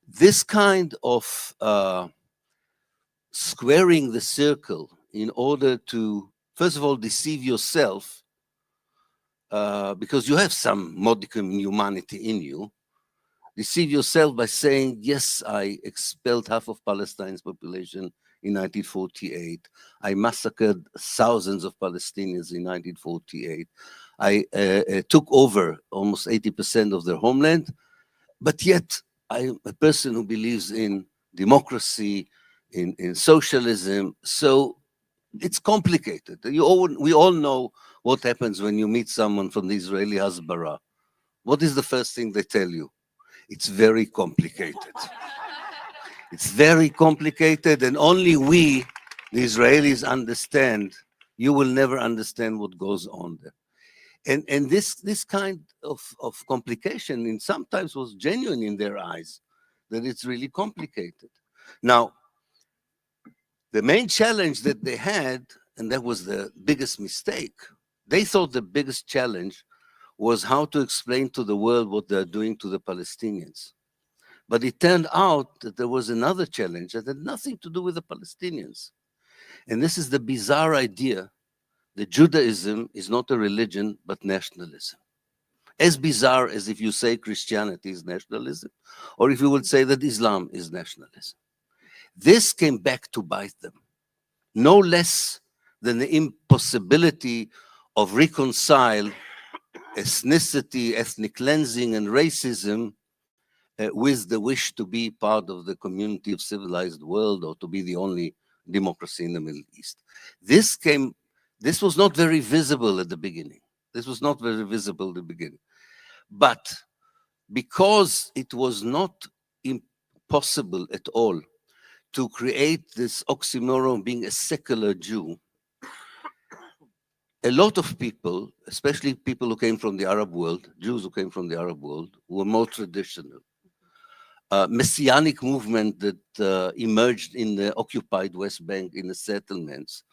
this kind of squaring the circle in order to, first of all, deceive yourself, because you have some modicum humanity in you, deceive yourself by saying, yes, I expelled half of Palestine's population in 1948. I massacred thousands of Palestinians in 1948. I took over almost 80% of their homeland, but yet I'm a person who believes in democracy, in socialism. So it's complicated. We all know what happens when you meet someone from the Israeli Hasbara. What is the first thing they tell you? It's very complicated. It's very complicated, and only we, the Israelis, understand. You will never understand what goes on there. And this kind of complication in sometimes was genuine in their eyes, that it's really complicated. Now, the main challenge that they had, and that was the biggest mistake, they thought the biggest challenge was how to explain to the world what they're doing to the Palestinians. But it turned out that there was another challenge that had nothing to do with the Palestinians. And this is the bizarre idea that Judaism is not a religion, but nationalism. As bizarre as if you say Christianity is nationalism, or if you would say that Islam is nationalism. This came back to bite them, no less than the impossibility of reconcile ethnicity, ethnic cleansing, and racism with the wish to be part of the community of civilized world or to be the only democracy in the Middle East. This was not very visible at the beginning. But because it was not impossible at all to create this oxymoron being a secular Jew, a lot of people, especially people who came from the Arab world, Jews who came from the Arab world, were more traditional. Messianic movement that emerged in the occupied West Bank in the settlements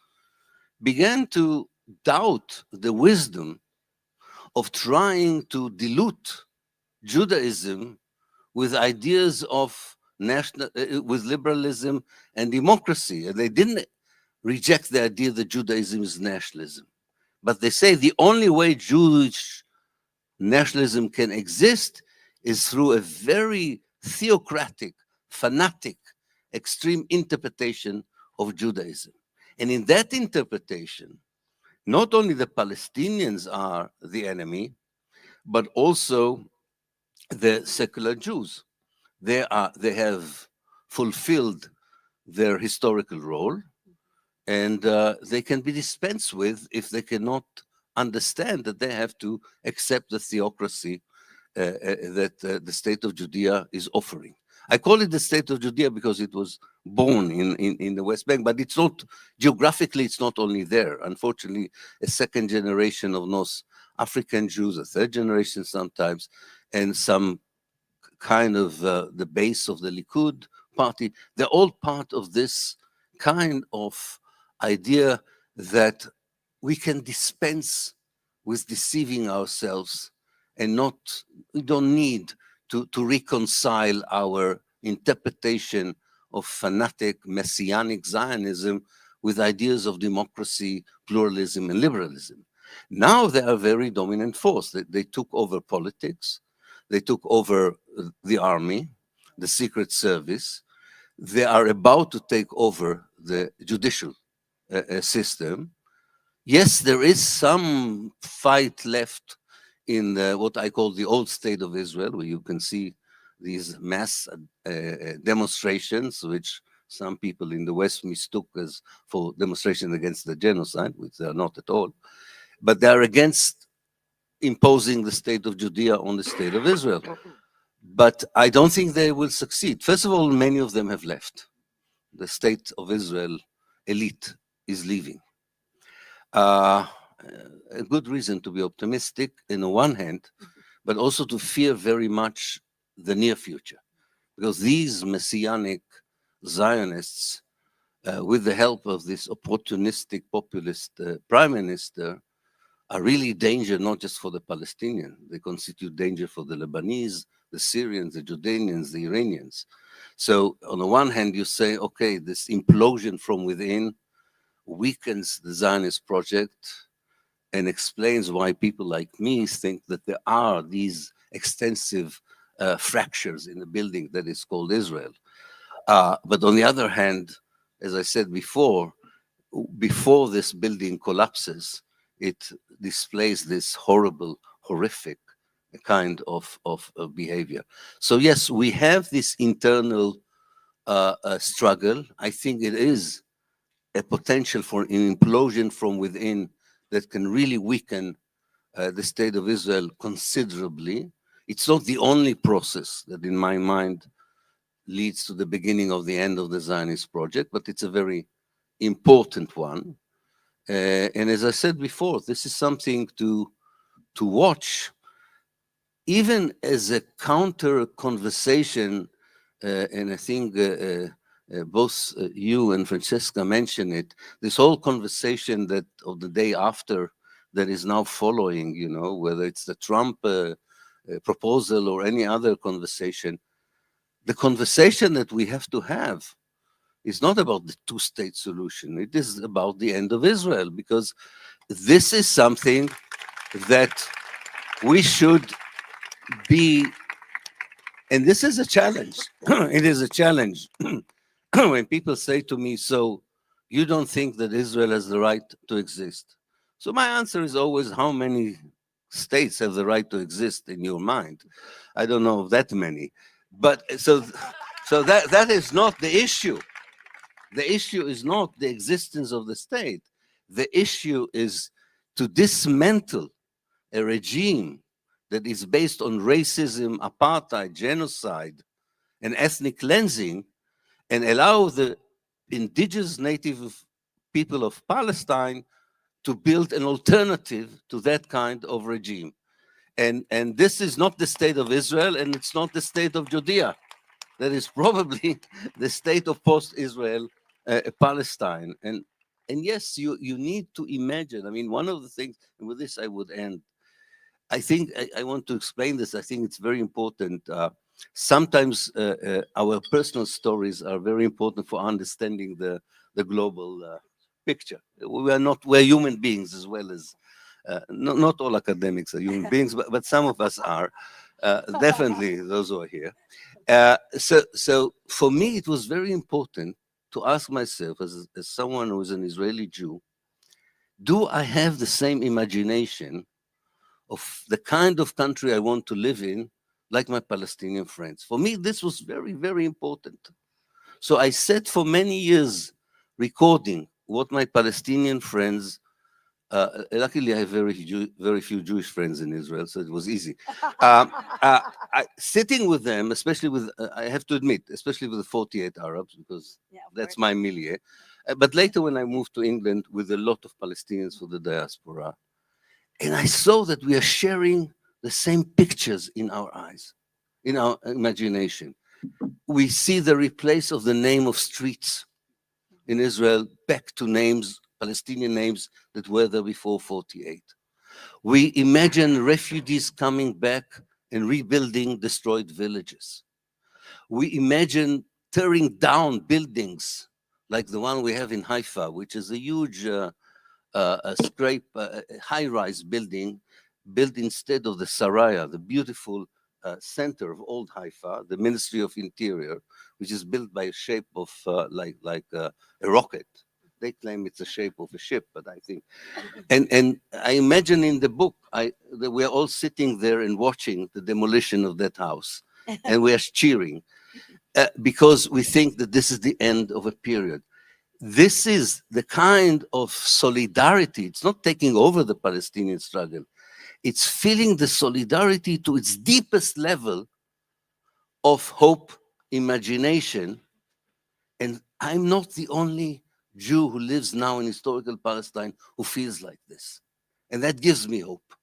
began to doubt the wisdom of trying to dilute Judaism with ideas of with liberalism and democracy. And they didn't reject the idea that Judaism is nationalism, but they say the only way Jewish nationalism can exist is through a very theocratic, fanatic, extreme interpretation of Judaism. And in that interpretation, not only the Palestinians are the enemy, but also the secular Jews. They have fulfilled their historical role, and they can be dispensed with if they cannot understand that they have to accept the theocracy that the state of Judea is offering. I call it the state of Judea because it was born in the West Bank, but it's not, geographically, it's not only there. Unfortunately, a second generation of North African Jews, a third generation sometimes, and some kind of the base of the Likud party, they're all part of this kind of idea that we can dispense with deceiving ourselves and we don't need to reconcile our interpretation of fanatic messianic Zionism with ideas of democracy, pluralism, and liberalism. Now they are a very dominant force. They took over politics. They took over the army, the secret service. They are about to take over the judicial system. Yes, there is some fight left in what I call the old state of Israel, where you can see these mass demonstrations, which some people in the West mistook as for demonstrations against the genocide, which they are not at all. But they are against imposing the state of Judea on the state of Israel. But I don't think they will succeed. First of all, many of them have left. The state of Israel elite is leaving. A good reason to be optimistic in the one hand, but also to fear very much the near future. Because these messianic Zionists, with the help of this opportunistic populist prime minister, are really danger not just for the Palestinians. They constitute danger for the Lebanese, the Syrians, the Jordanians, the Iranians. So on the one hand, you say, okay, this implosion from within weakens the Zionist project and explains why people like me think that there are these extensive fractures in the building that is called Israel. But on the other hand, as I said before this building collapses, it displays this horrible, horrific kind of behavior. So yes, we have this internal struggle. I think it is a potential for an implosion from within that can really weaken the state of Israel considerably. It's not the only process that, in my mind, leads to the beginning of the end of the Zionist project, but it's a very important one. And as I said before, this is something to watch, even as a counter conversation. And I think both you and Francesca mentioned it. This whole conversation that of the day after that is now following, you know, whether it's the Trump proposal or any other conversation, the conversation that we have to have is not about the two-state solution. It is about the end of Israel, because this is something that we should be, and this is a challenge. It is a challenge. When people say to me, so you don't think that Israel has the right to exist? So my answer is always, how many states have the right to exist in your mind? I don't know that many. But so that is not the issue. The issue is not the existence of the state. The issue is to dismantle a regime that is based on racism, apartheid, genocide, and ethnic cleansing, and allow the indigenous native people of Palestine to build an alternative to that kind of regime. And this is not the state of Israel, and it's not the state of Judea. That is probably the state of post-Israel Palestine. And And yes, you need to imagine. I mean, one of the things, and with this I would end, I think I want to explain this. I think it's very important. Sometimes our personal stories are very important for understanding the global picture. We're human beings as well as, not all academics are human beings, but some of us are, definitely those who are here. So for me, it was very important to ask myself, as someone who is an Israeli Jew, do I have the same imagination of the kind of country I want to live in, like my Palestinian friends? For me, this was very, very important. So I sat for many years recording what my Palestinian friends, luckily I have very few Jewish friends in Israel, so it was easy. Sitting with them, especially with, I have to admit, especially with the 48 Arabs, because that's my milieu. But later when I moved to England with a lot of Palestinians for the diaspora, and I saw that we are sharing the same pictures in our eyes, in our imagination. We see the replace of the name of streets in Israel back to names, Palestinian names that were there before 48. We imagine refugees coming back and rebuilding destroyed villages. We imagine tearing down buildings like the one we have in Haifa, which is a huge high-rise building built instead of the Saraya, the beautiful center of old Haifa, the Ministry of Interior, which is built by a shape of like a rocket. They claim it's a shape of a ship, but I think, and I imagine in the book that we're all sitting there and watching the demolition of that house, and we are cheering because we think that this is the end of a period. This is the kind of solidarity. It's not taking over the Palestinian struggle. It's feeling the solidarity to its deepest level of hope, imagination. And I'm not the only Jew who lives now in historical Palestine who feels like this. And that gives me hope.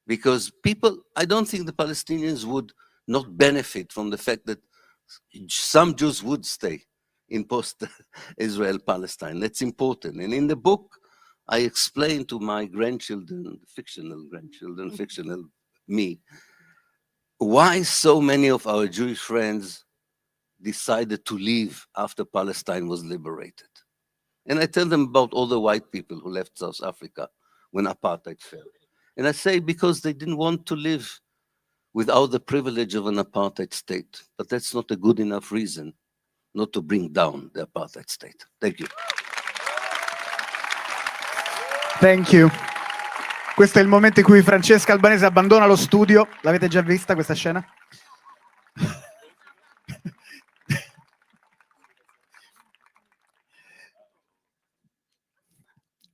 Because people, I don't think the Palestinians would not benefit from the fact that some Jews would stay in post-Israel Palestine. That's important. And in the book, I explain to my grandchildren, fictional me, why so many of our Jewish friends decided to leave after Palestine was liberated. And I tell them about all the white people who left South Africa when apartheid fell. And I say because they didn't want to live without the privilege of an apartheid state. But that's not a good enough reason not to bring down the apartheid state. Thank you. Thank you. Questo è il momento in cui Francesca Albanese abbandona lo studio. L'avete già vista questa scena?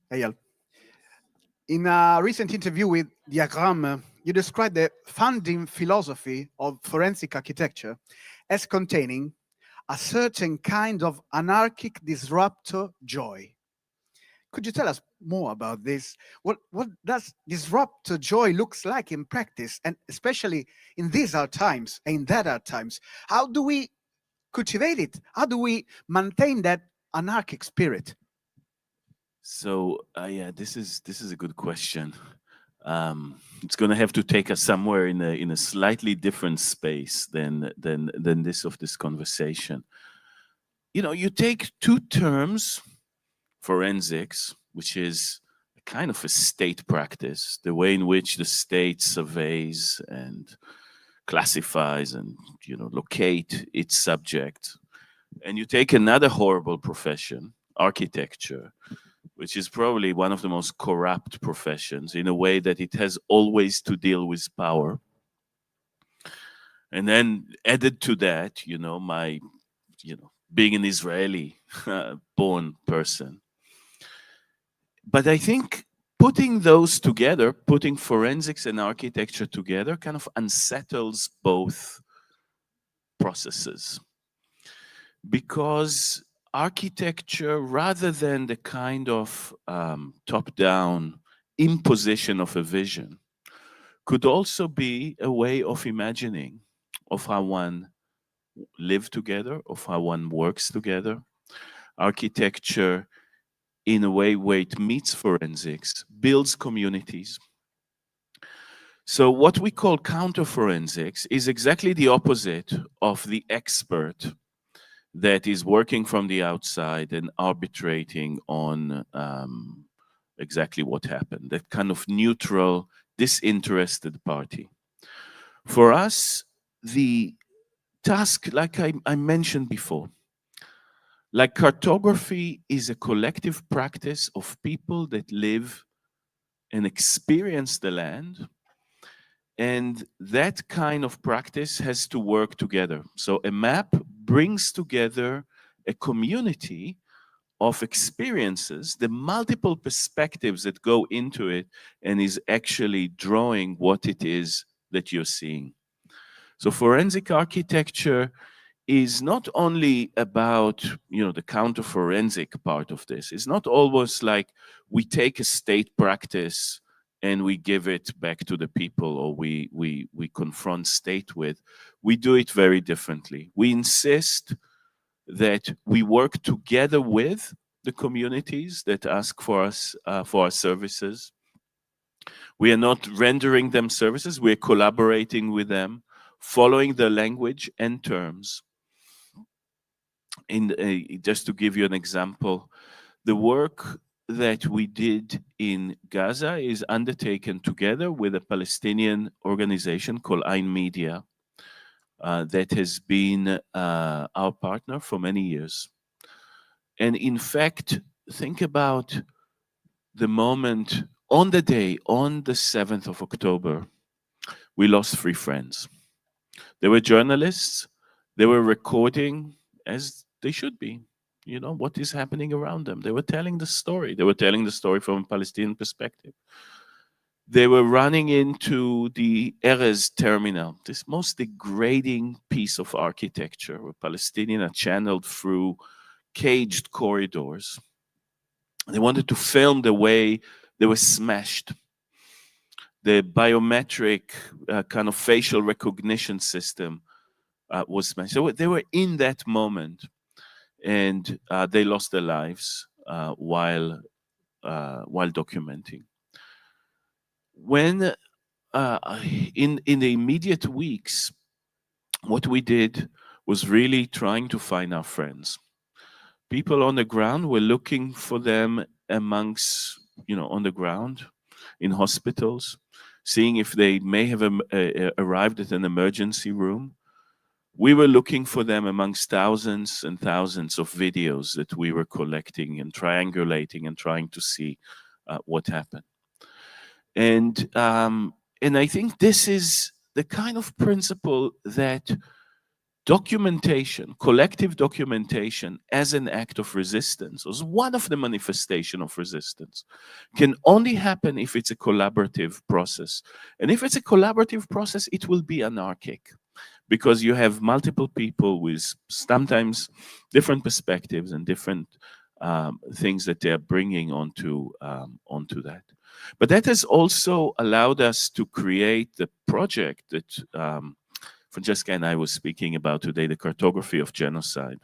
Eyal. In a recent interview with Diagram, you described the founding philosophy of forensic architecture as containing a certain kind of anarchic disruptor joy. Could you tell us more about this? What does disruptor joy looks like in practice, and especially in these hard times and in that hard times? How do we cultivate it? How do we maintain that anarchic spirit? So yeah, this is a good question. It's going to have to take us somewhere in a slightly different space than this conversation. You know, you take two terms, forensics, which is a kind of a state practice, the way in which the state surveys and classifies and, you know, locate its subject, and you take another horrible profession, architecture, which is probably one of the most corrupt professions in a way that it has always to deal with power. And then added to that, you know, being an Israeli born person. But I think putting those together, putting forensics and architecture together, kind of unsettles both processes. Because architecture, rather than the kind of top-down imposition of a vision, could also be a way of imagining of how one lives together, of how one works together. Architecture in a way where it meets forensics, builds communities. So what we call counter-forensics is exactly the opposite of the expert that is working from the outside and arbitrating on exactly what happened, that kind of neutral, disinterested party. For us, the task, like I mentioned before, like cartography is a collective practice of people that live and experience the land. And that kind of practice has to work together. So a map brings together a community of experiences, the multiple perspectives that go into it, and is actually drawing what it is that you're seeing. So forensic architecture is not only about, the counter-forensic part of this. It's not always like we take a state practice and we give it back to the people, or we confront state with. We do it very differently. We insist that we work together with the communities that ask for us, for our services. We are not rendering them services, we're collaborating with them, following the language and terms. Just to give you an example, the work that we did in Gaza is undertaken together with a Palestinian organization called Ayn Media that has been our partner for many years. And in fact, think about the moment on the day, on the 7th of October, we lost 3 friends. They were journalists, they were recording as they should be, what is happening around them. They were telling the story. They were telling the story from a Palestinian perspective. They were running into the Erez terminal, this most degrading piece of architecture where Palestinians are channeled through caged corridors. They wanted to film the way they were smashed. The biometric kind of facial recognition system was smashed. So they were in that moment, and they lost their lives while documenting. When in the immediate weeks, what we did was really trying to find our friends. People on the ground were looking for them amongst, on the ground, in hospitals, seeing if they may have arrived at an emergency room. We were looking for them amongst thousands and thousands of videos that we were collecting and triangulating and trying to see what happened. And I think this is the kind of principle that documentation, collective documentation as an act of resistance, as one of the manifestations of resistance, can only happen if it's a collaborative process. And if it's a collaborative process, it will be anarchic, because you have multiple people with sometimes different perspectives and different things that they're bringing onto that. But that has also allowed us to create the project that Francesca and I were speaking about today, the cartography of genocide,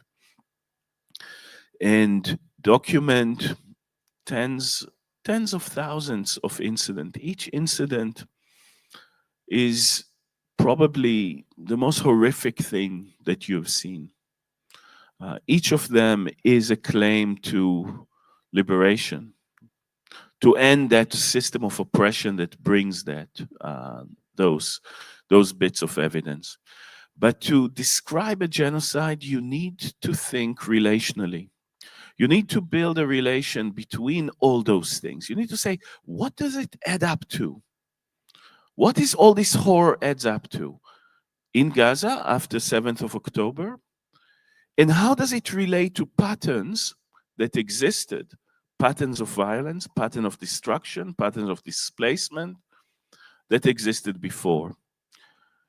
and document tens of thousands of incidents. Each incident is probably the most horrific thing that you've seen. Each of them is a claim to liberation, to end that system of oppression that brings that those bits of evidence. But to describe a genocide, you need to think relationally. You need to build a relation between all those things. You need to say, what does it add up to? What is all this horror adds up to in Gaza after 7th of October? And how does it relate to patterns that existed? Patterns of violence, pattern of destruction, patterns of displacement that existed before.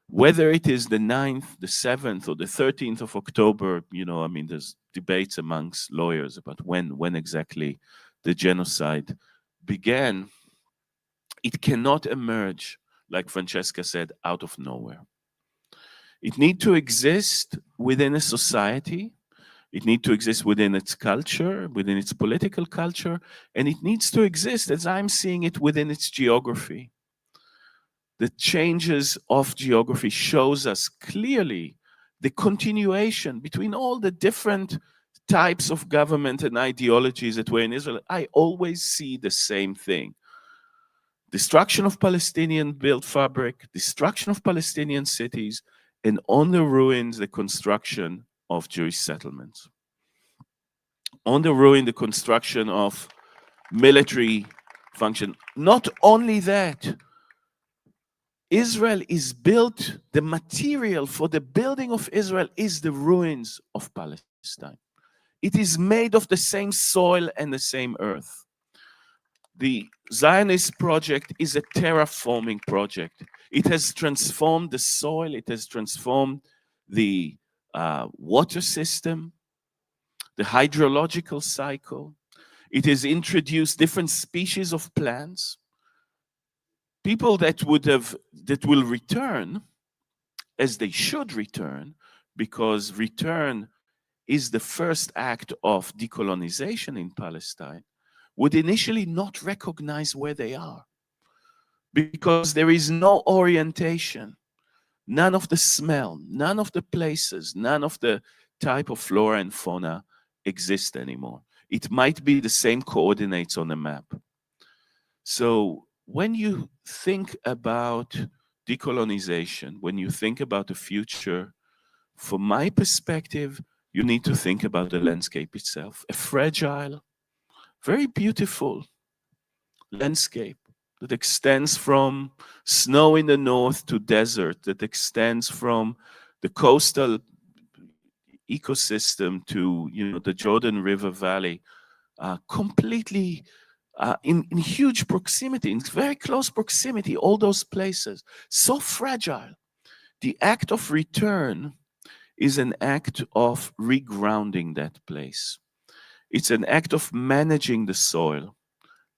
Whether it is the 9th, the 7th, or the 13th of October, there's debates amongst lawyers about when exactly the genocide began. It cannot emerge, like Francesca said, out of nowhere. It needs to exist within a society. It needs to exist within its culture, within its political culture, and it needs to exist, as I'm seeing it, within its geography. The changes of geography shows us clearly the continuation between all the different types of government and ideologies that were in Israel. I always see the same thing. Destruction of Palestinian built fabric, destruction of Palestinian cities, and on the ruins, the construction of Jewish settlements. On the ruin, the construction of military function. Not only that, Israel is built, the material for the building of Israel is the ruins of Palestine. It is made of the same soil and the same earth. The Zionist project is a terraforming project. It has transformed the soil, it has transformed the water system, the hydrological cycle. It has introduced different species of plants. People that will return, as they should return, because return is the first act of decolonization in Palestine, would initially not recognize where they are, because there is no orientation, none of the smell, none of the places, none of the type of flora and fauna exist anymore. It might be the same coordinates on a map. So when you think about decolonization, when you think about the future, from my perspective, you need to think about the landscape itself. A fragile, very beautiful landscape that extends from snow in the north to desert, that extends from the coastal ecosystem to the Jordan River Valley, completely in huge proximity, in very close proximity, all those places, so fragile. The act of return is an act of regrounding that place. It's an act of managing the soil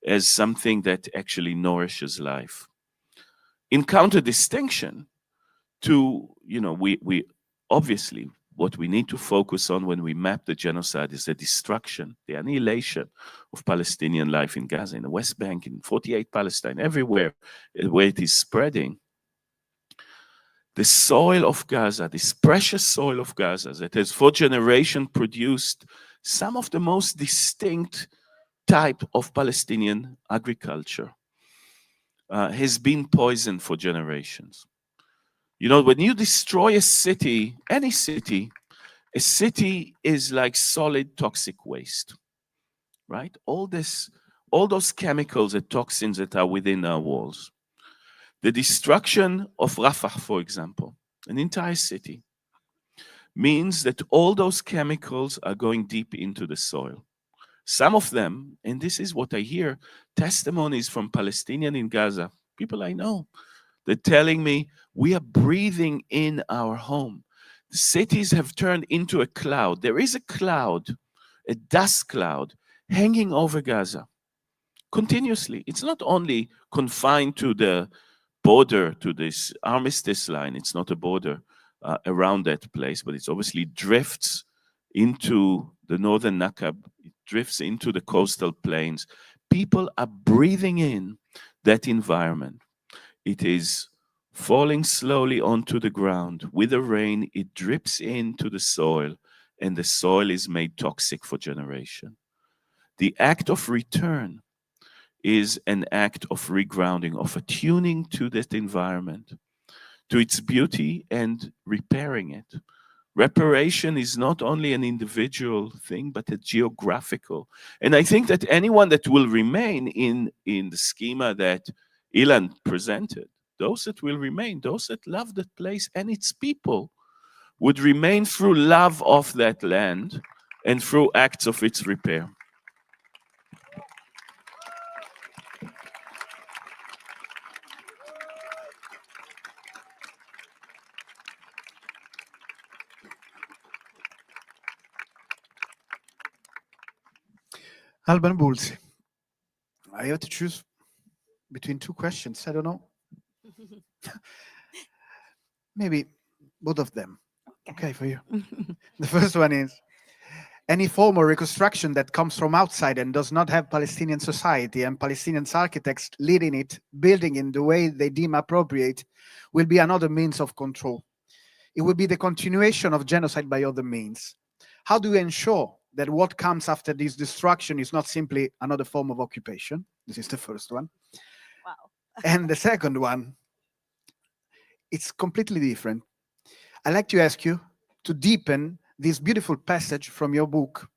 as something that actually nourishes life. In counter-distinction to, we obviously, what we need to focus on when we map the genocide is the destruction, the annihilation of Palestinian life in Gaza, in the West Bank, in 48 Palestine, everywhere where it is spreading. The soil of Gaza, this precious soil of Gaza that has for generations produced some of the most distinct type of Palestinian agriculture, has been poisoned for generations. When you destroy a city, any city, a city is like solid toxic waste, right? All those chemicals and toxins that are within our walls. The destruction of Rafah, for example, an entire city, means that all those chemicals are going deep into the soil. Some of them, and this is what I hear, testimonies from Palestinians in Gaza, people I know, they're telling me, we are breathing in our home. The cities have turned into a cloud. There is a cloud, a dust cloud, hanging over Gaza continuously. It's not only confined to the border, to this armistice line. It's not a border around that place, but it's obviously drifts into the northern Nakab. It drifts into the coastal plains. People are breathing in that environment. It is falling slowly onto the ground. With the rain, it drips into the soil, and the soil is made toxic for generation. The act of return is an act of regrounding, of attuning to that environment, to its beauty, and repairing it. Reparation is not only an individual thing, but a geographical. And I think that anyone that will remain in the schema that Ilan presented, those that will remain, those that love that place and its people, would remain through love of that land and through acts of its repair. Alba and Bulsi, I have to choose between two questions. I don't know. Maybe both of them. Okay for you. The first one is, Any form of reconstruction that comes from outside and does not have Palestinian society and Palestinian architects leading it, building in the way they deem appropriate, will be another means of control. It will be the continuation of genocide by other means. How do we ensure that what comes after this destruction is not simply another form of occupation? This is the first one. Wow. And the second one, it's completely different. I'd like to ask you to deepen this beautiful passage from your book.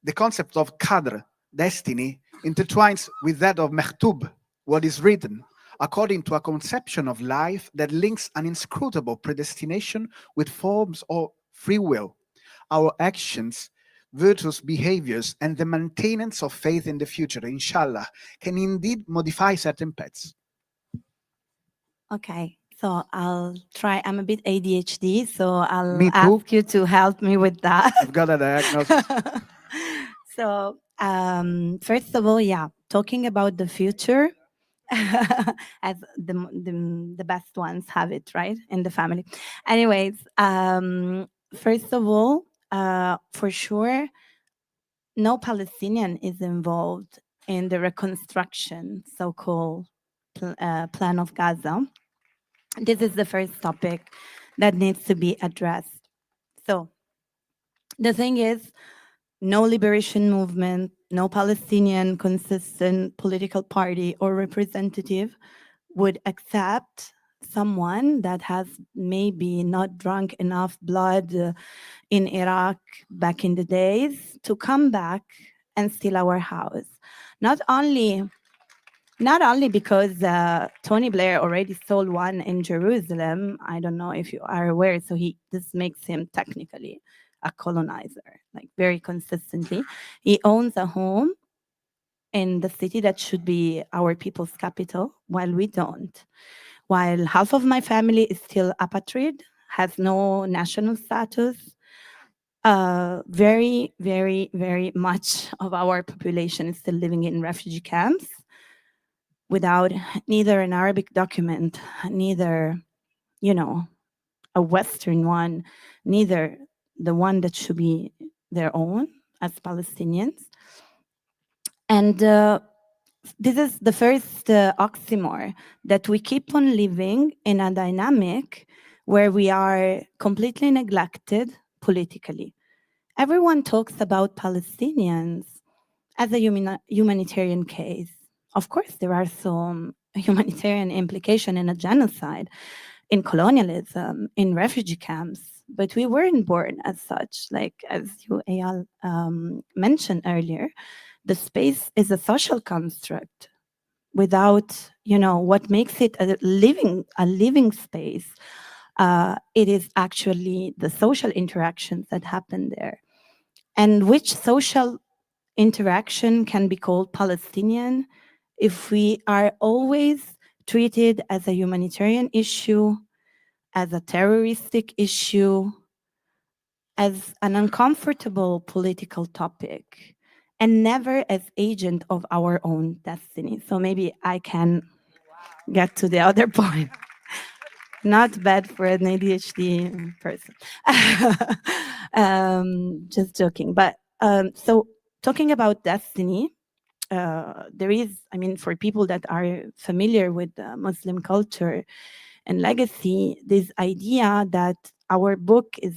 The concept of qadr, destiny, intertwines with that of mehtub, what is written, according to a conception of life that links an inscrutable predestination with forms of free will, our actions, virtuous behaviors, and the maintenance of faith in the future, inshallah, can indeed modify certain paths. Okay, so I'll try. I'm a bit ADHD, so I'll Me too. ask you to help me with that. I've got a diagnosis. So, first of all, yeah, talking about the future, as the best ones have it, right, in the family. Anyways, first of all, for sure, no Palestinian is involved in the reconstruction, so-called plan of Gaza. This is the first topic that needs to be addressed. So the thing is, no liberation movement, no Palestinian consistent political party or representative would accept someone that has maybe not drunk enough blood in Iraq back in the days to come back and steal our house. Not only because Tony Blair already stole one in Jerusalem. I don't know if you are aware. So this makes him technically a colonizer, like very consistently. He owns a home in the city that should be our people's capital, while we don't. While half of my family is still apatrid, has no national status. Very, very, very much of our population is still living in refugee camps without neither an Arabic document, neither, a Western one, neither the one that should be their own as Palestinians. And this is the first oxymoron, that we keep on living in a dynamic where we are completely neglected politically. Everyone talks about Palestinians as a humanitarian case. Of course, there are some humanitarian implication in a genocide, in colonialism, in refugee camps, but we weren't born as such. Like, as you, Eyal, mentioned earlier, the space is a social construct. Without, what makes it a living space, it is actually the social interactions that happen there. And which social interaction can be called Palestinian if we are always treated as a humanitarian issue, as a terroristic issue, as an uncomfortable political topic, and never as agent of our own destiny. So maybe I can get to the other point. Not bad for an ADHD person. Just joking. But so talking about destiny, there is, for people that are familiar with Muslim culture and legacy, this idea that our book is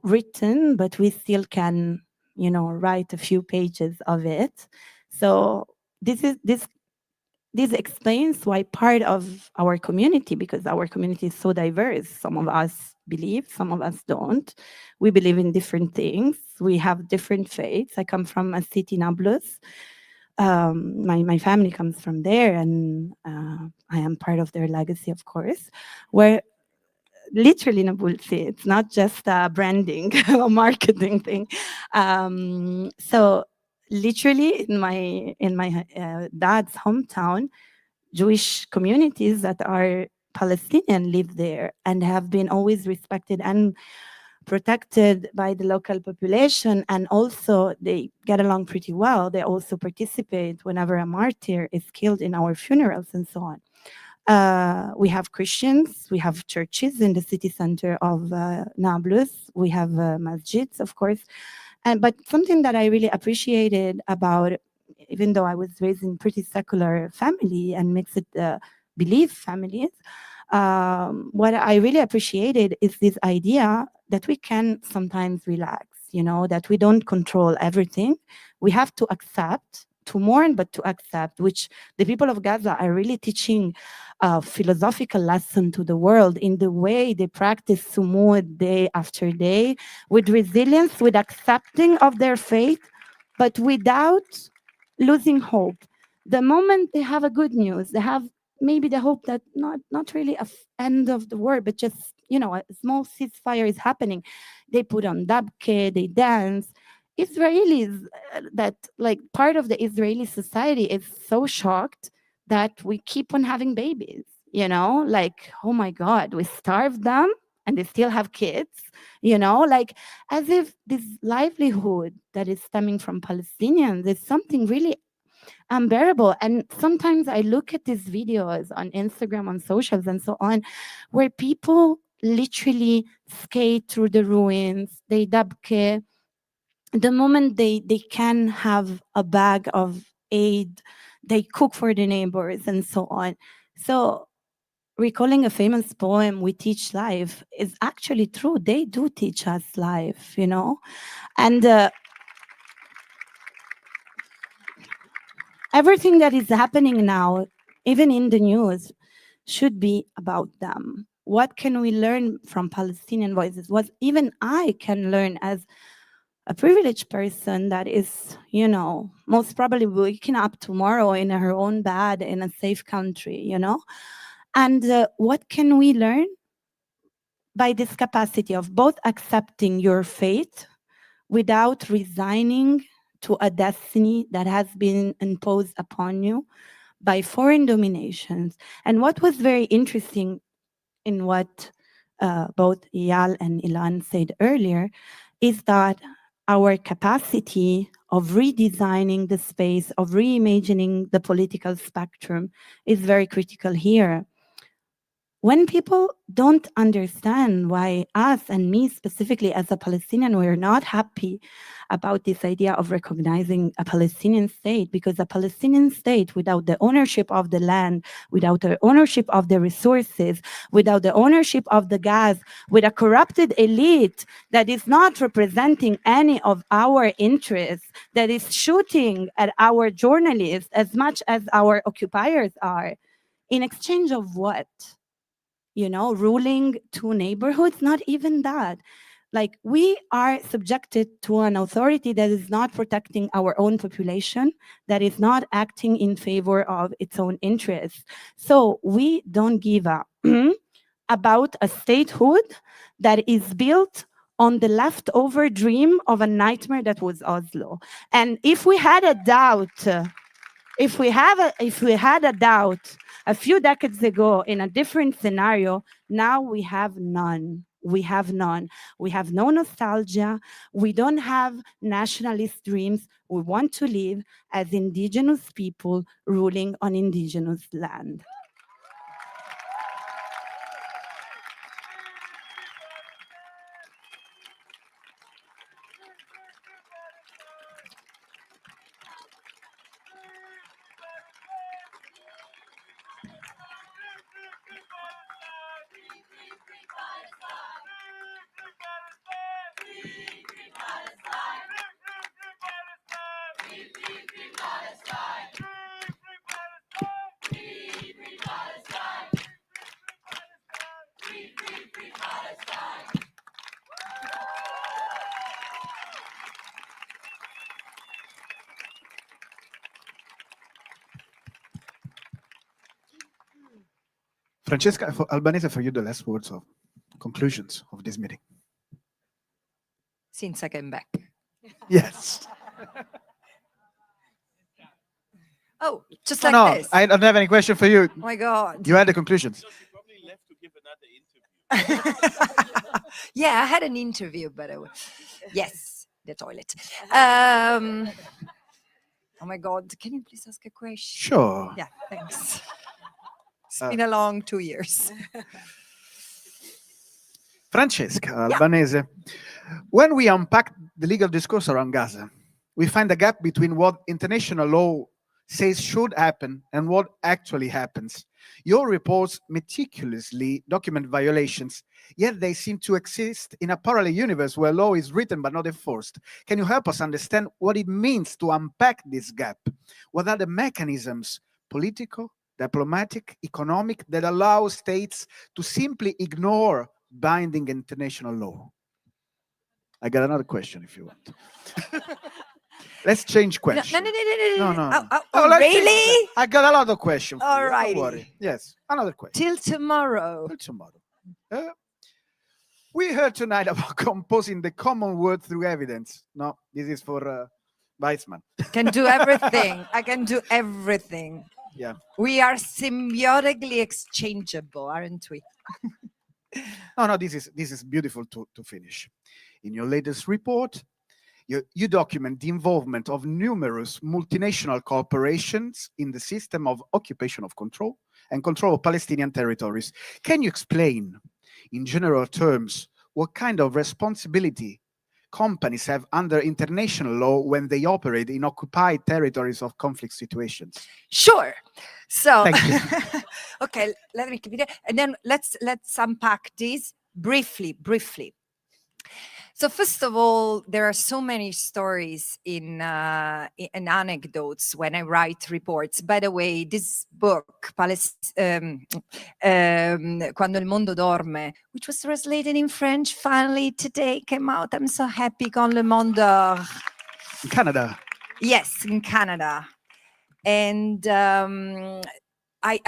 written, but we still can, write a few pages of it. So this explains why part of our community, because our community is so diverse, some of us believe, some of us don't. We believe in different things. We have different faiths. I come from a city, Nablus. My family comes from there, and I am part of their legacy, of course, where literally Nabusi, it's not just a branding or marketing thing. So literally in my dad's hometown, Jewish communities that are Palestinian live there and have been always respected and protected by the local population, and also they get along pretty well. They also participate whenever a martyr is killed in our funerals and so on. We have Christians, we have churches in the city center of Nablus, we have masjids, of course, But something that I really appreciated about, even though I was raised in pretty secular family and mixed belief families, what I really appreciated is this idea that we can sometimes relax, that we don't control everything. We have to accept, to mourn, but to accept, which the people of Gaza are really teaching a philosophical lesson to the world in the way they practice sumud day after day, with resilience, with accepting of their fate, but without losing hope. The moment they have a good news, they have maybe the hope that not really a end of the world, but just, a small ceasefire is happening. They put on dabke, they dance. Israelis, that like part of the Israeli society is so shocked that we keep on having babies, like, oh my God, we starved them and they still have kids, like as if this livelihood that is stemming from Palestinians is something really unbearable. And sometimes I look at these videos on Instagram, on socials and so on, where people literally skate through the ruins, they dabke. The moment they can have a bag of aid, they cook for the neighbors and so on. So recalling a famous poem, "We teach life," is actually true. They do teach us life, and everything that is happening now, even in the news, should be about them. What can we learn from Palestinian voices? What even I can learn as a privileged person that is, most probably waking up tomorrow in her own bed in a safe country, And what can we learn? By this capacity of both accepting your fate without resigning to a destiny that has been imposed upon you by foreign dominations. And what was very interesting in what both Eyal and Ilan said earlier is that our capacity of redesigning the space, of reimagining the political spectrum is very critical here. When people don't understand why us, and me specifically as a Palestinian, we're not happy about this idea of recognizing a Palestinian state, because a Palestinian state without the ownership of the land, without the ownership of the resources, without the ownership of the gas, with a corrupted elite that is not representing any of our interests, that is shooting at our journalists as much as our occupiers are, in exchange of what? Ruling two neighborhoods, not even that. Like, we are subjected to an authority that is not protecting our own population, that is not acting in favor of its own interests. So we don't give up about a statehood that is built on the leftover dream of a nightmare that was Oslo. And if we had a doubt, if we had a doubt a few decades ago in a different scenario, now we have none. We have none. We have no nostalgia. We don't have nationalist dreams. We want to live as indigenous people ruling on indigenous land. Francesca, for Albanese, for you, the last words of conclusions of this meeting. Since I came back. Yes. Oh, just No, like no, this. I don't have any question for you. Oh my God. You had the conclusions. Because you probably left to give another interview. Yeah, I had an interview, but yes, the toilet. Oh my God, can you please ask a question? Sure. Yeah, thanks. It's been a long 2 years. Francesca, Albanese. When we unpack the legal discourse around Gaza, we find a gap between what international law says should happen and what actually happens. Your reports meticulously document violations, yet they seem to exist in a parallel universe where law is written but not enforced. Can you help us understand what it means to unpack this gap? What are the mechanisms, political, diplomatic, economic, that allow states to simply ignore binding international law? I got another question if you want. Let's change question. No. Oh, let's change really? that. I got a lot of questions. All Don't righty. worry. Yes, another question. Till tomorrow. Till tomorrow. We heard tonight about composing the common word through evidence. No, this is for Weizman. Can do everything. I can do everything. Yeah. We are symbiotically exchangeable, aren't we? No, this is beautiful to finish. In your latest report, you document the involvement of numerous multinational corporations in the system of occupation of control and control of Palestinian territories. Can you explain, in general terms, what kind of responsibility companies have under international law when they operate in occupied territories of conflict situations? Sure. So, Thank you. okay, let me keep it, and then let's unpack this briefly. So first of all, there are so many stories in anecdotes when I write reports. By the way, this book, Quando il mondo dorme, which was translated in French, finally today came out. I'm so happy. Quand le monde dort. In Canada. Yes, in Canada. And I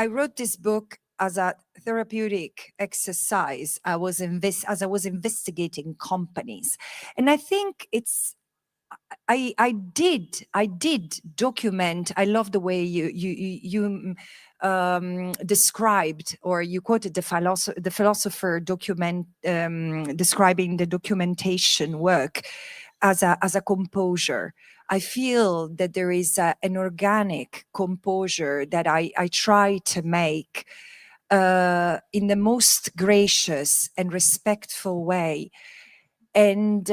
wrote this book as a therapeutic exercise. As I was investigating companies, and I think I did document. I love the way you described, or you quoted the philosopher describing the documentation work as a composure. I feel that there is an organic composure that I try to make in the most gracious and respectful way. And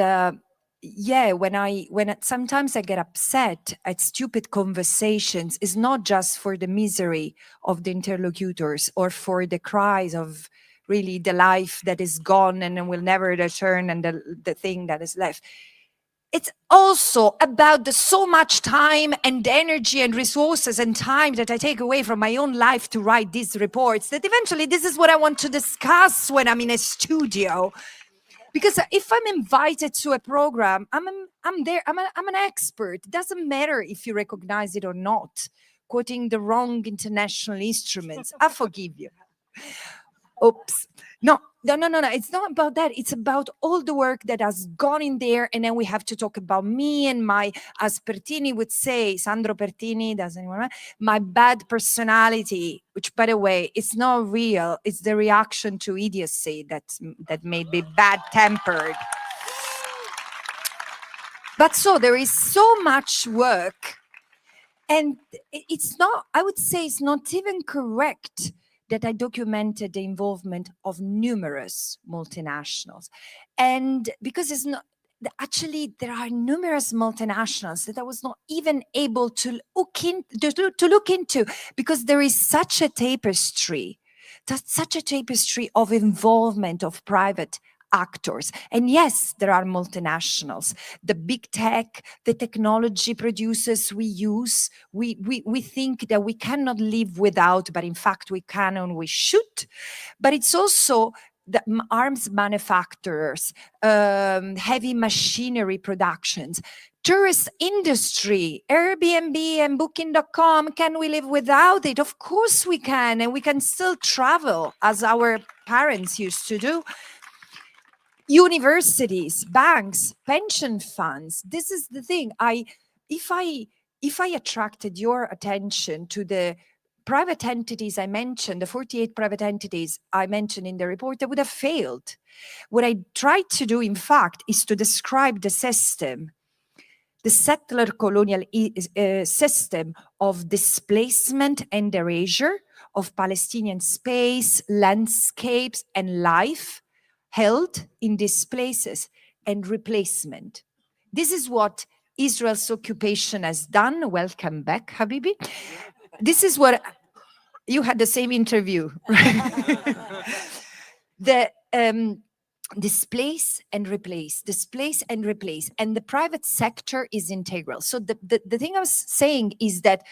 sometimes I get upset at stupid conversations, it's not just for the misery of the interlocutors or for the cries of really the life that is gone and will never return and the thing that is left. It's also about the so much time and energy and resources and time that I take away from my own life to write these reports, that eventually this is what I want to discuss when I'm in a studio. Because if I'm invited to a program, I'm there, I'm an expert. It doesn't matter if you recognize it or not. Quoting the wrong international instruments, I forgive you. Oops. No. It's not about that. It's about all the work that has gone in there. And then we have to talk about me and my, as Pertini would say, Sandro Pertini, doesn't anyone know, my bad personality, which, by the way, it's not real. It's the reaction to idiocy that made me bad-tempered. But so there is so much work. And it's not, I would say it's not even correct that I documented the involvement of numerous multinationals. And because it's not, actually there are numerous multinationals that I was not even able to look into, because there is such a tapestry of involvement of private actors. And yes, there are multinationals, the big tech, the technology producers we use, we think that we cannot live without, but in fact we can and we should. But it's also the arms manufacturers, heavy machinery productions, tourist industry, Airbnb and Booking.com. Can we live without it? Of course we can, and we can still travel as our parents used to do. Universities, banks, pension funds. This is the thing. If I attracted your attention to the private entities I mentioned, the 48 private entities I mentioned in the report, I would have failed. What I tried to do, in fact, is to describe the system, the settler colonial system of displacement and erasure of Palestinian space, landscapes, and life, held in these places and replacement. This is what Israel's occupation has done. Welcome back, Habibi. This is what you had the same interview, right? The displace and replace, displace and replace, and the private sector is integral. So the thing I was saying is that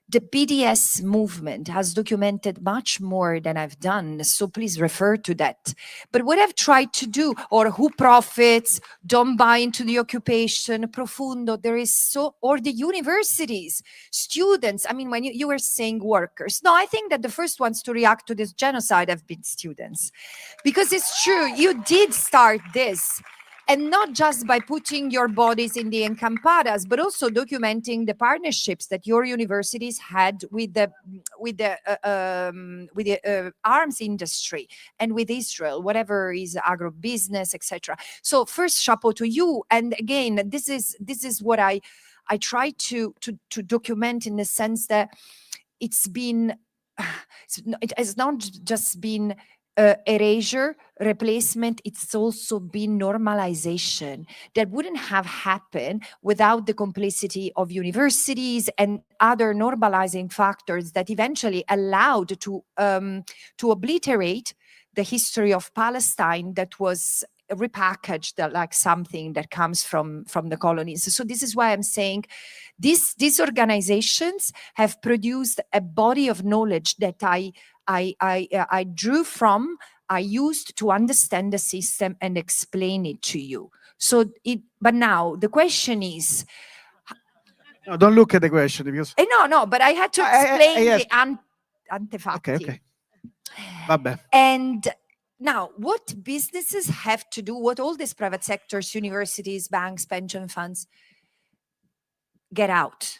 the BDS movement has documented much more than I've done, so please refer to that. But what I've tried to do, or who profits, don't buy into the occupation, profundo, there is so, or the universities, students, I mean, when you were saying workers, no, I think that the first ones to react to this genocide have been students. Because it's true, you did start this. And not just by putting your bodies in the encampadas, but also documenting the partnerships that your universities had with the arms industry and with Israel, whatever is agribusiness, etc. So first, chapeau to you. And again, this is what I try to document, in the sense that it has not just been erasure, replacement, it's also been normalization that wouldn't have happened without the complicity of universities and other normalizing factors that eventually allowed to obliterate the history of Palestine that was repackaged like something that comes from the colonies. So this is why I'm saying these organizations have produced a body of knowledge that I drew from, I used to understand the system and explain it to you. So but now the question is. No, don't look at the question because. No, but I had to explain yes. the antefatti. Okay. Vabbè. And now, what businesses have to do, what all these private sectors, universities, banks, pension funds, get out.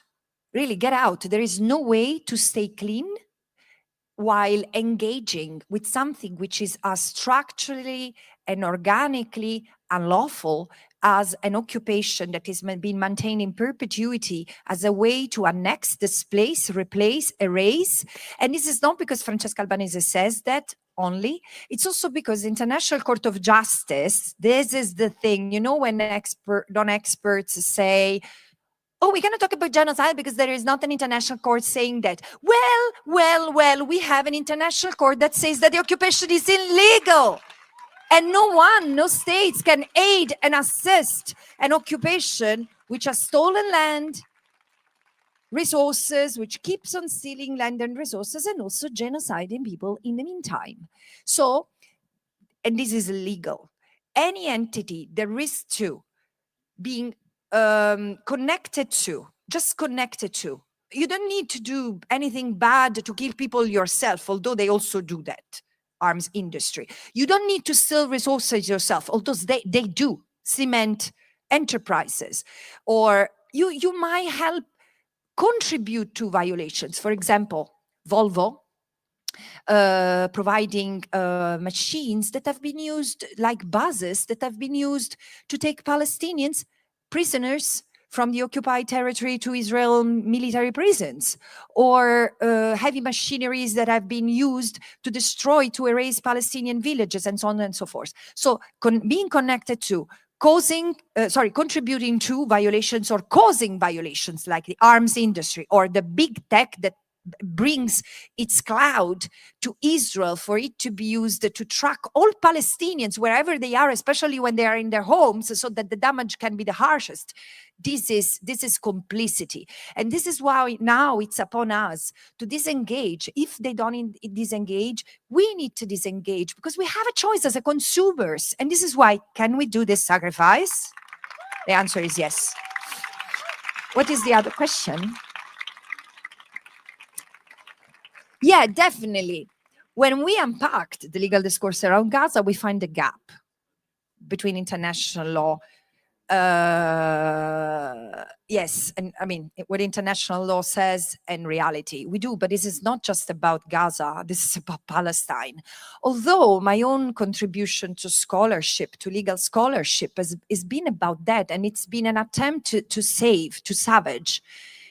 Really, get out. There is no way to stay clean while engaging with something which is as structurally and organically unlawful as an occupation that is being maintained in perpetuity as a way to annex, displace, replace, erase. And this is not because Francesca Albanese says that only. It's also because the International Court of Justice, this is the thing, you know, when non-experts say, oh, we cannot talk about genocide because there is not an international court saying that. Well, we have an international court that says that the occupation is illegal. And no states can aid and assist an occupation which has stolen land, resources, which keeps on stealing land and resources, and also genociding people in the meantime. So, and this is illegal. Any entity that risks to being connected to, you don't need to do anything bad to kill people yourself, although they also do that, arms industry. You don't need to steal resources yourself, although they do, cement enterprises. Or you might help contribute to violations. For example, Volvo, providing machines that have been used, like buses, that have been used to take Palestinians, prisoners from the occupied territory, to Israel military prisons, or heavy machineries that have been used to destroy, to erase Palestinian villages, and so on and so forth. So being connected to, contributing to violations or causing violations, like the arms industry or the big tech that brings its cloud to Israel for it to be used to track all Palestinians wherever they are, especially when they are in their homes, so that the damage can be the harshest. This is complicity. And this is why now it's upon us to disengage. If they don't disengage, we need to disengage, because we have a choice as a consumers. And this is why, can we do this sacrifice? The answer is yes. What is the other question? Yeah, definitely. When we unpacked the legal discourse around Gaza, we find a gap between international law. Yes, and I mean, what international law says and reality. We do, but this is not just about Gaza. This is about Palestine. Although my own contribution to scholarship, to legal scholarship, has been about that. And it's been an attempt to salvage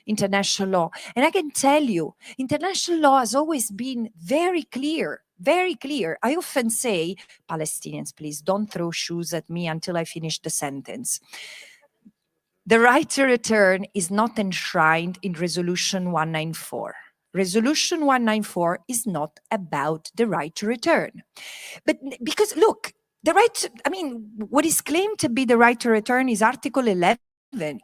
international law. And I can tell you, international law has always been very clear very clear. I often say, Palestinians, please don't throw shoes at me until I finish the sentence. The right to return is not enshrined in Resolution 194. Resolution 194 is not about the right to return. But because, look, the right to, I mean, what is claimed to be the right to return is Article 11.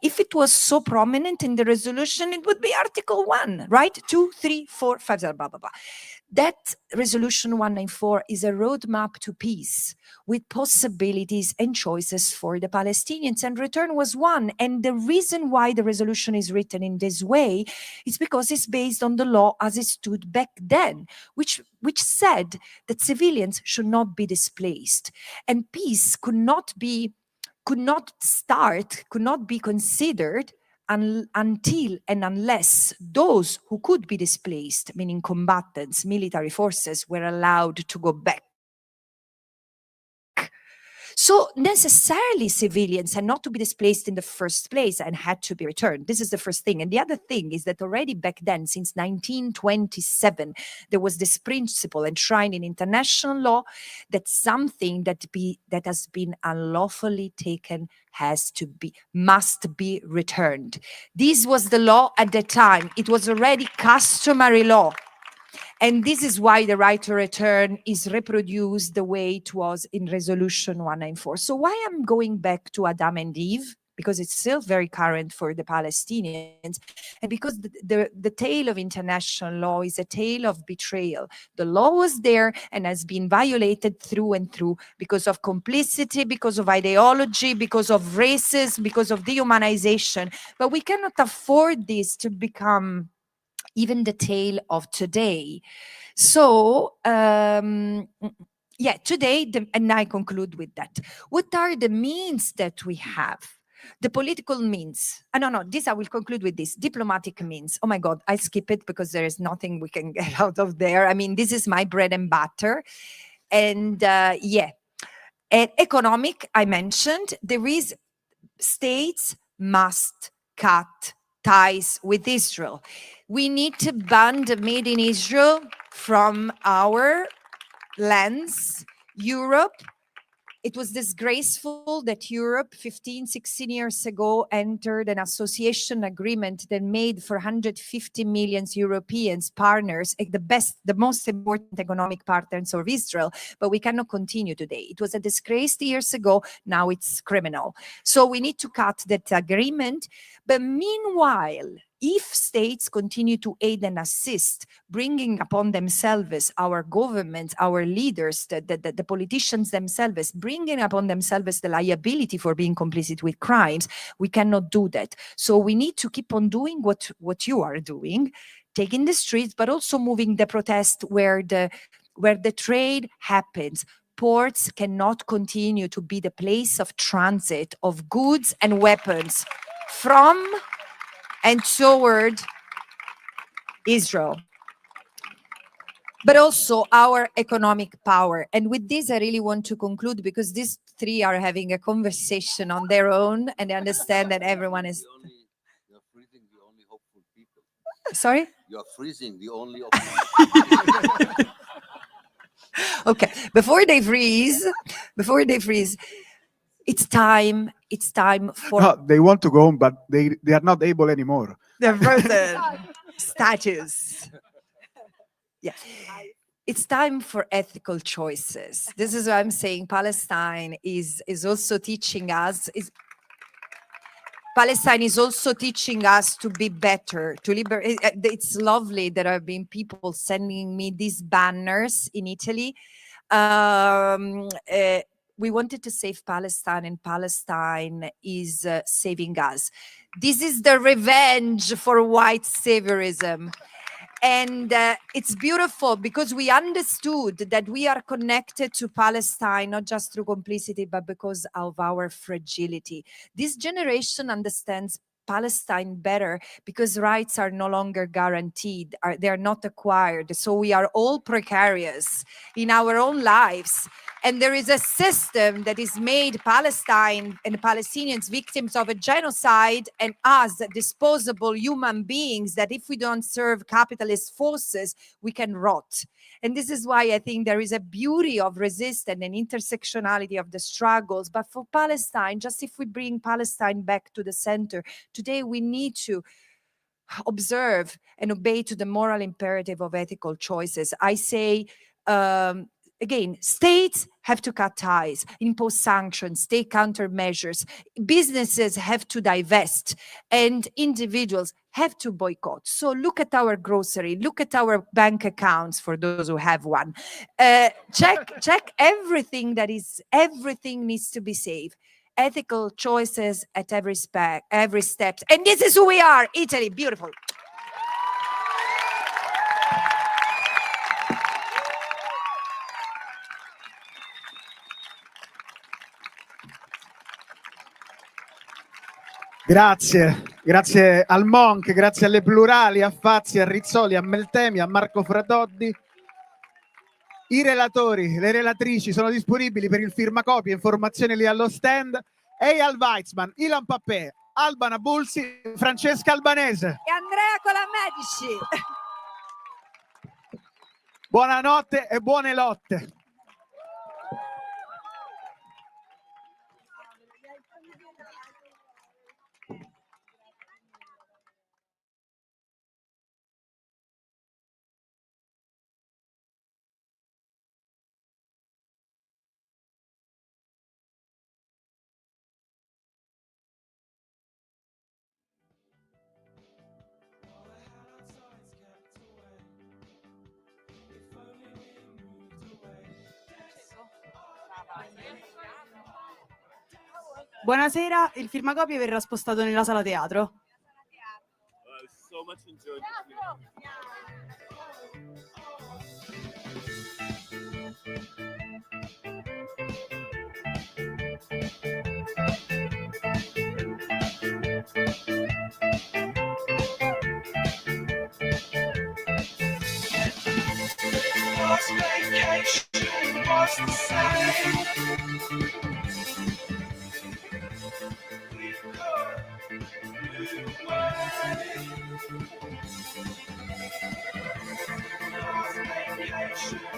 If it was so prominent in the resolution, it would be Article 1, right? 2, 3, 4, 5, blah, blah, blah. That Resolution 194 is a roadmap to peace with possibilities and choices for the Palestinians, and return was one. And the reason why the resolution is written in this way is because it's based on the law as it stood back then, which said that civilians should not be displaced, and peace could not be considered until and unless those who could be displaced, meaning combatants, military forces, were allowed to go back. So necessarily civilians had not to be displaced in the first place and had to be returned. This is the first thing. And the other thing is that already back then, since 1927, there was this principle enshrined in international law that something that has been unlawfully taken must be returned. This was the law at the time. It was already customary law. And this is why the right to return is reproduced the way it was in Resolution 194. So why I'm going back to Adam and Eve, because it's still very current for the Palestinians, and because the tale of international law is a tale of betrayal. The law was there and has been violated through and through because of complicity, because of ideology, because of racism, because of dehumanization. But we cannot afford this to become even the tale of today. So, today, and I conclude with that. What are the means that we have? The political means. This I will conclude with this. Diplomatic means. Oh my God, I'll skip it because there is nothing we can get out of there. I mean, this is my bread and butter. And and economic, I mentioned, there is states must cut ties with Israel. We need to ban the made in Israel from our lands. Europe, it was disgraceful that Europe 15, 16 years ago entered an association agreement that made for 150 million Europeans partners, the most important economic partners of Israel, but we cannot continue today. It was a disgrace years ago, now it's criminal. So we need to cut that agreement. But meanwhile, if states continue to aid and assist, bringing upon themselves, our governments, our leaders, the politicians themselves, bringing upon themselves the liability for being complicit with crimes, we cannot do that. So we need to keep on doing what you are doing, taking the streets, but also moving the protest where the trade happens. Ports cannot continue to be the place of transit of goods and weapons from and toward Israel, but also our economic power. And with this, I really want to conclude because these three are having a conversation on their own and they understand that everyone is... You're freezing the only hopeful people. Sorry? You're freezing the only hopeful people. Okay, before they freeze, it's time for... No, they want to go home, but they are not able anymore. the person status. Yeah. It's time for ethical choices. This is what I'm saying. Palestine is also teaching us, Palestine is also teaching us to be better, to liberate. It's lovely. There have been people sending me these banners in Italy. We wanted to save Palestine, and Palestine is saving us. This is the revenge for white saviorism. And it's beautiful because we understood that we are connected to Palestine, not just through complicity, but because of our fragility. This generation understands Palestine better because rights are no longer guaranteed, they are not acquired. So we are all precarious in our own lives. And there is a system that is made Palestine and Palestinians victims of a genocide and us disposable human beings that if we don't serve capitalist forces, we can rot. And this is why I think there is a beauty of resistance and intersectionality of the struggles. But for Palestine, just if we bring Palestine back to the center, today we need to observe and obey to the moral imperative of ethical choices. I say, again, states have to cut ties, impose sanctions, take countermeasures. Businesses have to divest, and individuals have to boycott. So look at our grocery, look at our bank accounts for those who have one. Check everything everything needs to be safe. Ethical choices at every step. And this is who we are, Italy, beautiful. Grazie al Monk, grazie alle Plurali, a Fazzi, a Rizzoli, a Meltemi, a Marco Fratoddi. I relatori, le relatrici sono disponibili per il firmacopie, informazioni lì allo stand. Eyal Weizman, Ilan Pappè, Alba Nabusi, Francesca Albanese. E Andrea Colamedici. Buonanotte e buone lotte. Buonasera, il firmacopie verrà spostato nella sala teatro. So much enjoyed. Last vacation was the same. We could move away. Last vacation